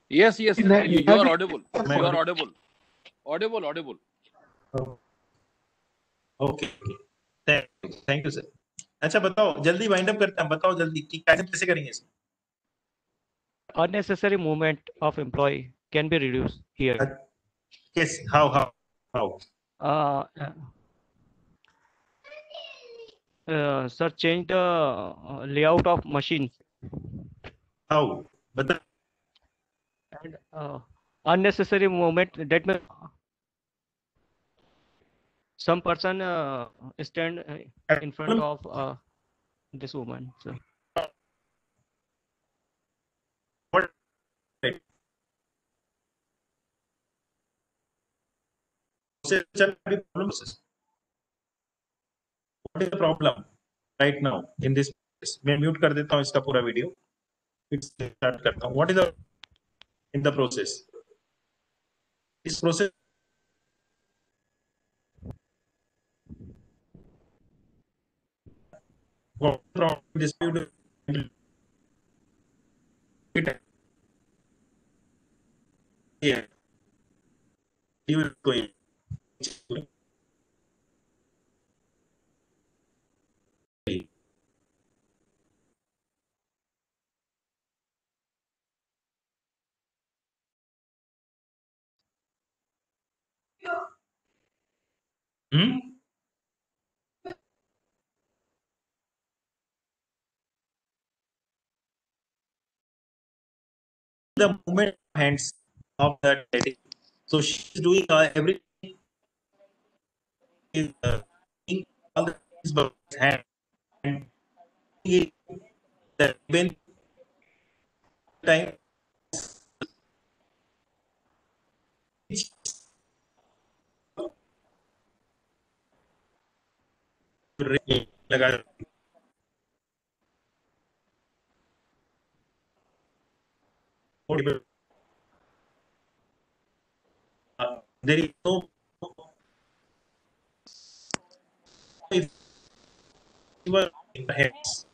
Yes, yes. You are audible. Am I You are audible? audible. Audible. Okay. Thank you, sir. अच्छा बताओ जल्दी wind up करते हैं बताओ जल्दी कि कैसे करेंगे इसमें Unnecessary movement of employee can be reduced here. Yes. How? Sir, change the layout of machine. How? But And unnecessary movement, that means some person stand in front of this woman. So. What? What is the problem right now in this? मैं mute कर देता हूँ इसका पूरा video फिर start करता हूँ. What is the in the process? This process dispute. Yeah. You will going. Hmm? The movement hands of that lady. So she's doing everything is doing all the things by his hand, and he, the when time लगा there is no even in the hands.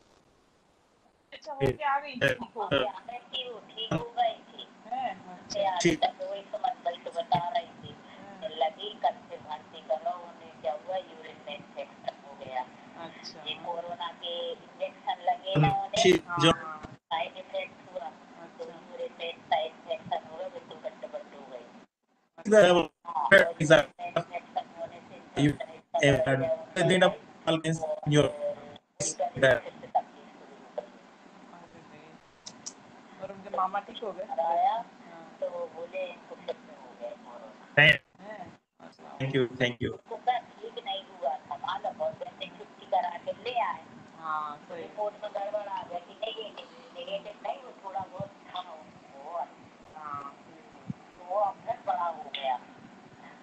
और उनके मामा ठीक हो गए तो बोले Thank you, thank you. ठीक नहीं हुआ था मालूम छुट्टी करा के ले आए हाँ सही रिपोर्ट में गड़बड़ आ गया कि नेगेटिव नहीं वो थोड़ा बहुत था वो अपने बड़ा हो गया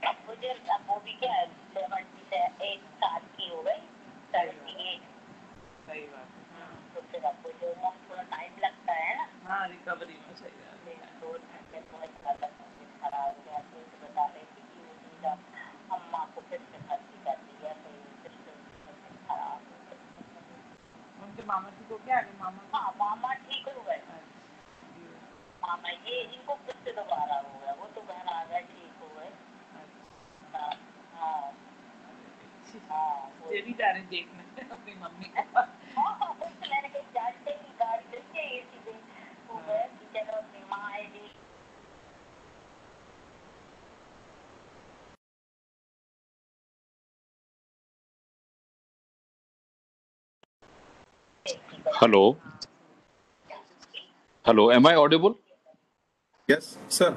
अब मुझे अब वो भी क्या 78 साल की हो गई 78 सही बात तो फिर अब जो थोड़ा टाइम लगता है ना हाँ रिकवरी में सही है 2 घंटे खराब हो गया तो बता रही थी कि वो अम्मा को फिर से भर्ती कर दिया तो फिर से खराब उनके मामा ठीक हो गया मामा हाँ मामा ठीक हो गए मामा ये इनको फिर से दोबारा हो गया वो तो घर आ गए ठीक हो गए हाँ ये भी जा रहे देखने अपनी मम्मी को हाँ कुछ मैंने कहीं जाते ही गाड़ी करके ये सीधे हो गए कि चलो अपनी माँ आएगी Hello. Hello. Am I audible? Yes, sir.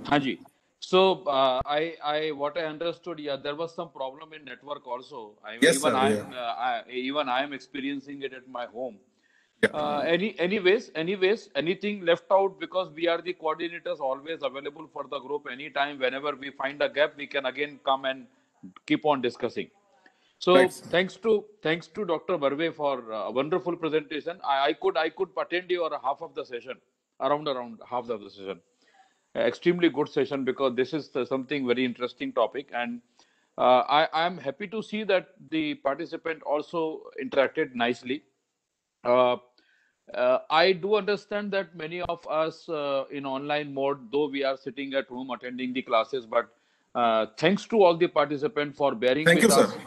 Haji. So what I understood, yeah, there was some problem in network also. Yes, even sir, even I am experiencing it at my home. Anyways, anything left out, because we are the coordinators always available for the group anytime. Whenever we find a gap, we can again come and keep on discussing. So Right. thanks to Dr. Barve for a wonderful presentation. I could attend your half of the session, around half of the session. Extremely good session, because this is something very interesting topic, and I am happy to see that the participant also interacted nicely. I do understand that many of us in online mode, though we are sitting at home attending the classes, but thanks to all the participants for bearing Thank with you, us sir.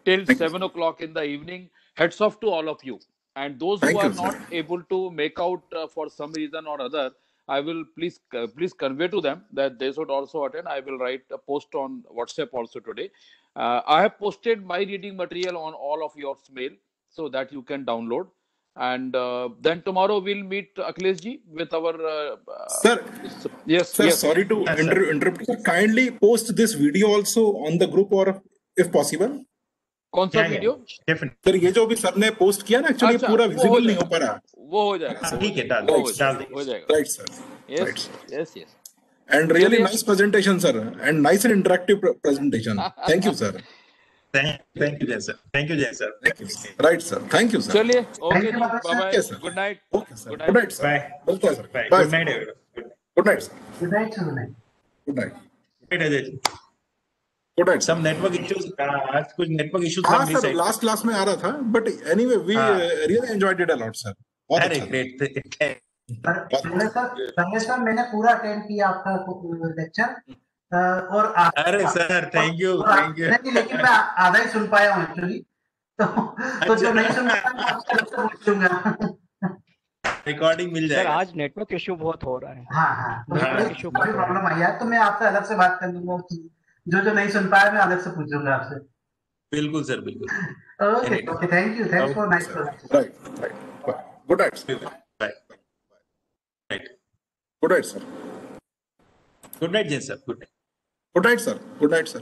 till 7 o'clock in the evening. Hats off to all of you. And those who Thank are you, sir. not able to make out for some reason or other, I will please convey to them that they should also attend. I will write a post on WhatsApp also today. I have posted my reading material on all of your mail so that you can download. And then tomorrow we'll meet Akhilesh ji with our Sir, yes. sir, sorry to interrupt. Sir, kindly post this video also on the group, or if possible. कौन सा video? Sir ये जो भी sir ने post किया ना, actually पूरा visible नहीं हो पा रहा. वो हो जाएगा. ठीक है, डाल जाएगा. Right, sir. Yes. And really nice presentation, sir, and nice and interactive presentation. Thank you, sir. Thank you, Jay sir. Thank you, Jay sir. Right, sir. Thank you, sir. चलिए, okay, bye-bye. Yes, sir. Good night. Okay, sir. Good night, sir. Bye. Welcome, sir. Bye. Bye, Good night, sir. everyone. Good night, sir. Good night, sir. Good night. Good night. Good night, Ajay ji. Good night, sir. Some network issues. आज कुछ network issues हाँ from this sir, side. Last class में आ रहा था, but anyway we really enjoyed it a lot, sir. बहुत अरे अच्छा great. Sanjay sir मैंने पूरा अटेंड किया आपका लेक्चर और अरे सर थैंक यू नहीं, लेकिन मैं आधा ही सुन पाया हूँ एक्चुअली, तो जो नहीं सुन पाया मैं आपसे अलग से पूछूंगा। रिकॉर्डिंग मिल सर जाएगा। आज नेटवर्क इशू बहुत हो रहा है। हाँ, तो नेटवर्क इशू कोई प्रॉब्लम आई है तो मैं आपसे अलग से बात कर लूंगा, जो नहीं सुन पाया मैं अलग से पूछूंगा आपसे। बिल्कुल सर, बिल्कुल। Okay, thank you, thanks for nice question. Right. Good night, sir. Right. Good night, sir. Good night, Jain sir. Good night. Good night, sir. Good night, sir.